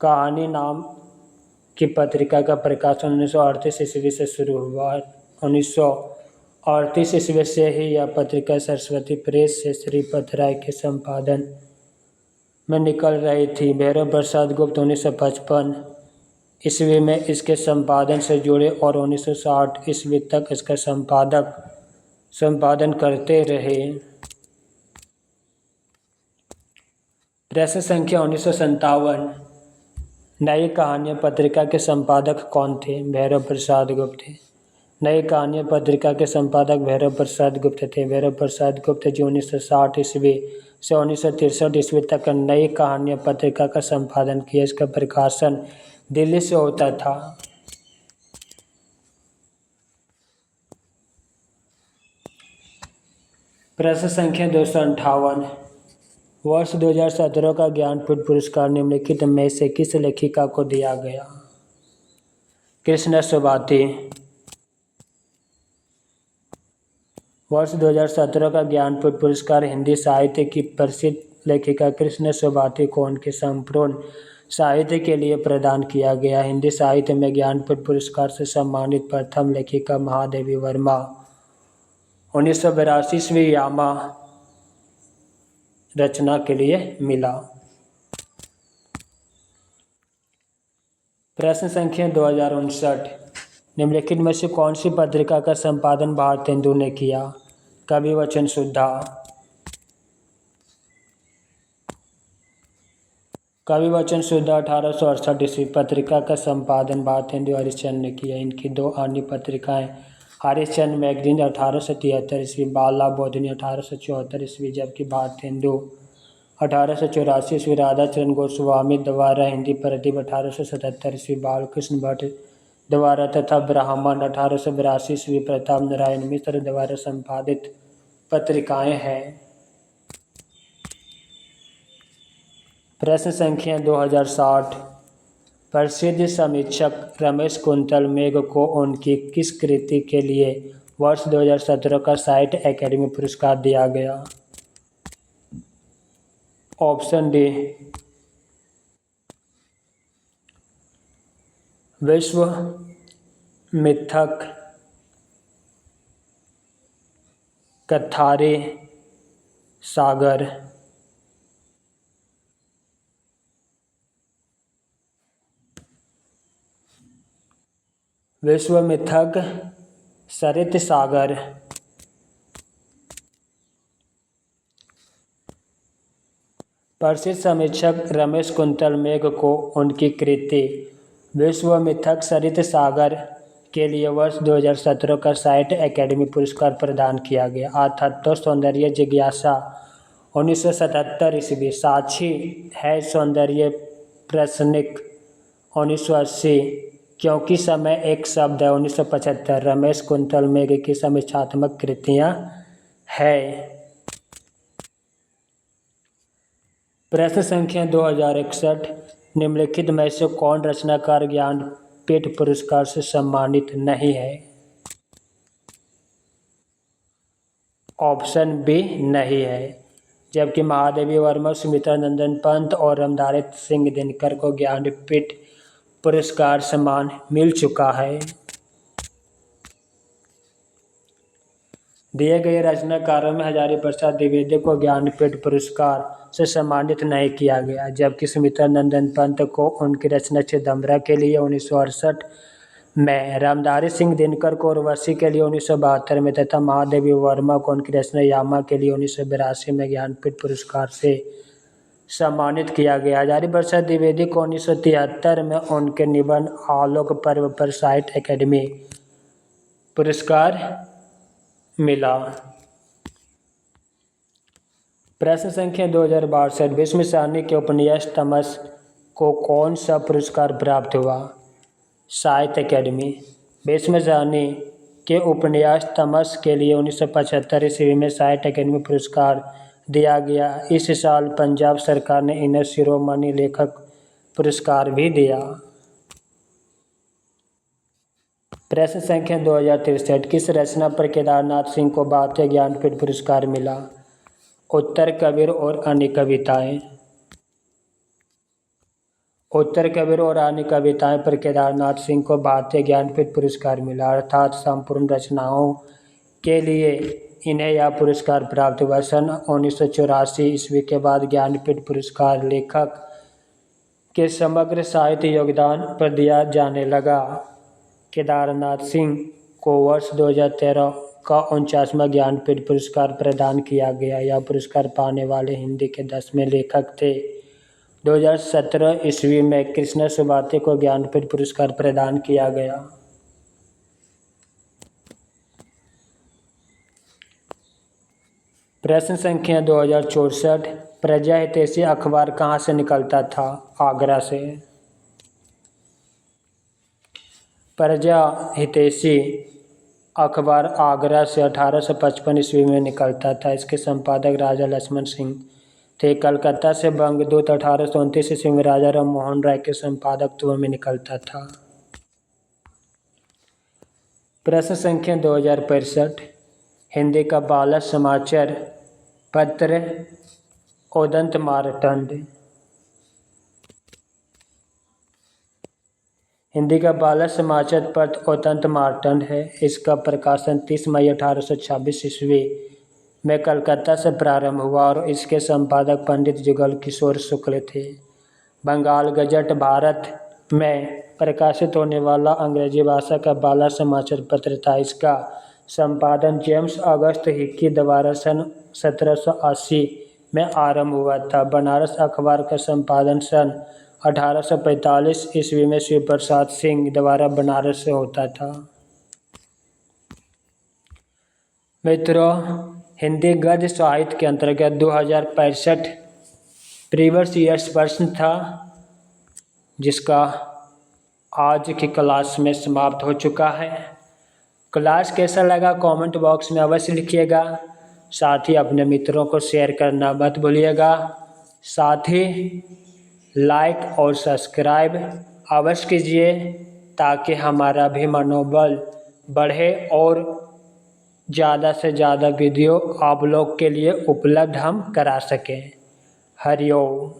कहानी नाम की पत्रिका का प्रकाशन 1938 ईस्वी से शुरू हुआ। 1938 ईस्वी से ही यह पत्रिका सरस्वती प्रेस से श्रीपत राय के संपादन में निकल रही थी। भैरव प्रसाद गुप्त 1955 ईस्वी में इसके संपादन से जुड़े और 1960 ईस्वी तक इसका संपादन करते रहे। प्रश्न संख्या 1957 नई कहानियाँ पत्रिका के संपादक कौन थे? भैरव प्रसाद गुप्त। नई कहानियाँ पत्रिका के संपादक भैरव प्रसाद गुप्त थे। भैरव प्रसाद गुप्त जी 1960 ईस्वी से 1963 ईस्वी तक नई कहानियाँ पत्रिका का संपादन किया। इसका प्रकाशन दिल्ली से होता था। प्रश्न संख्या 258 वर्ष 2017 का ज्ञानपीठ पुरस्कार निम्नलिखित में से किस लेखिका को दिया गया? कृष्णा सुभाती। वर्ष 2017 का ज्ञानपीठ पुरस्कार हिंदी साहित्य की प्रसिद्ध लेखिका कृष्णा सुभाती को उनके संपूर्ण साहित्य के लिए प्रदान किया गया। हिंदी साहित्य में ज्ञानपीठ पुरस्कार से सम्मानित प्रथम लेखिका महादेवी वर्मा 1982 ईस्वी यामा रचना के लिए मिला। प्रश्न संख्या 2059 निम्नलिखित में से कौन सी पत्रिका का संपादन भारतेंदु ने किया? कवि वचन सुधा। कवि वचन सुधा 1868 ईस्वी पत्रिका का संपादन भारतेंदु हरिश्चंद्र ने किया। इनकी दो अन्य पत्रिकाएं हरिश्चंद्र मैगजीन 1873 ईस्वी, बाला बोधिनी 1874 ईस्वी, जबकि भारतेंदु 1884 ईस्वी, राधाचरण गोस्वामी द्वारा हिंदी प्रदीप 1877 ईस्वी, बालकृष्ण भट्ट द्वारा तथा ब्राह्मण 1882 ईस्वी, प्रताप नारायण मिश्र द्वारा संपादित पत्रिकाएं हैं। प्रश्न संख्या 2060 प्रसिद्ध समीक्षक रमेश कुंतल मेघ को उनकी किस कृति के लिए वर्ष 2017 का साहित्य अकादमी पुरस्कार दिया गया? ऑप्शन डी विश्व मिथक कथारे सागर। विश्व मिथक सरित सागर। प्रसिद्ध समीक्षक रमेश कुंतल मेघ को उनकी कृति विश्व मिथक सरित सागर के लिए वर्ष 2017 का साहित्य अकादमी पुरस्कार प्रदान किया गया। आथत्व सौंदर्य जिज्ञासा 1977 ईस्वी। साक्षी है सौंदर्य प्रश्निक 1980। क्योंकि समय एक शब्द है 1975। रमेश कुंतल मेघ की समीक्षात्मक कृतियाँ है। प्रश्न संख्या 2061। निम्नलिखित में से कौन रचनाकार ज्ञानपीठ पुरस्कार से सम्मानित नहीं है? ऑप्शन बी नहीं है। जबकि महादेवी वर्मा, सुमित्रा नंदन पंत और रामधारी सिंह दिनकर को ज्ञानपीठ पुरस्कार सम्मान मिल चुका है। दिए गए रचनाकारों में हजारी प्रसाद द्विवेदी को ज्ञानपीठ पुरस्कार से सम्मानित नहीं किया गया, जबकि सुमित्रा नंदन पंत को उनकी रचना चिदम्बरा के लिए 1968 में, रामधारी सिंह दिनकर को उर्वशी के लिए 1972 में तथा महादेवी वर्मा को उनकी रचना यामा के लिए 1982 में ज्ञानपीठ पुरस्कार से सम्मानित किया गया। हजारी प्रसाद द्विवेदी को 1973 में उनके निबंध आलोक पर्व पर साहित्य अकादमी पुरस्कार मिला। प्रश्न संख्या 2062। भीष्म साहनी के उपन्यास तमस को कौन सा पुरस्कार प्राप्त हुआ? साहित्य अकादमी। भीष्म साहनी के उपन्यास तमस के लिए 1975 ईस्वी में साहित्य अकादमी पुरस्कार दिया गया। इस साल पंजाब सरकार ने इन्हें शिरोमणि लेखक पुरस्कार भी दिया। प्रश्न संख्या 2063। किस रचना पर केदारनाथ सिंह को भारतीय ज्ञानपीठ पुरस्कार मिला? उत्तर कबीर और अन्य कविताएं। उत्तर कबीर और अन्य कविताएं पर केदारनाथ सिंह को भारतीय ज्ञानपीठ पुरस्कार मिला, अर्थात संपूर्ण रचनाओं के लिए इन्हें यह पुरस्कार प्राप्त हुआ। सन 1984 ईस्वी के बाद ज्ञानपीठ पुरस्कार लेखक के समग्र साहित्य योगदान पर दिया जाने लगा। केदारनाथ सिंह को वर्ष 2013 का 49वां ज्ञानपीठ पुरस्कार प्रदान किया गया। यह पुरस्कार पाने वाले हिंदी के 10वें लेखक थे। 2017 ईस्वी में कृष्णा सुभाते को ज्ञानपीठ पुरस्कार प्रदान किया गया। प्रश्न संख्या 2064। प्रजा हितैषी अखबार कहाँ से निकलता था? आगरा से। प्रजा हितैषी अखबार आगरा से 1855 ईस्वी में निकलता था। इसके संपादक राजा लक्ष्मण सिंह थे। कलकत्ता से बंगदूत 1829 ईस्वी में राजा राम मोहन राय के संपादकत्व में निकलता था। प्रश्न संख्या 2065। हिंदी का बाल समाचार पत्र उदंत मार्तंड। हिंदी का बाल समाचार पत्र उदंत मार्तंड है। इसका प्रकाशन 30 मई 1826 ईस्वी में कलकत्ता से प्रारंभ हुआ और इसके संपादक पंडित जुगल किशोर शुक्ल थे। बंगाल गजट भारत में प्रकाशित होने वाला अंग्रेजी भाषा का बाल समाचार पत्र था। इसका संपादन जेम्स अगस्त हिक्की द्वारा सन 1780 में आरंभ हुआ था। बनारस अखबार का संपादन सन 1845 ईस्वी में शिव प्रसाद सिंह द्वारा बनारस से होता था। मित्रों, हिंदी गद्य साहित्य के अंतर्गत 2065 प्रीवियस ईयर्स प्रश्न था, जिसका आज की क्लास में समाप्त हो चुका है। क्लास कैसा लगा कमेंट बॉक्स में अवश्य लिखिएगा। साथ ही अपने मित्रों को शेयर करना मत भूलिएगा। साथ ही लाइक और सब्सक्राइब अवश्य कीजिए ताकि हमारा भी मनोबल बढ़े और ज़्यादा से ज़्यादा वीडियो आप लोग के लिए उपलब्ध हम करा सकें। हरिओम।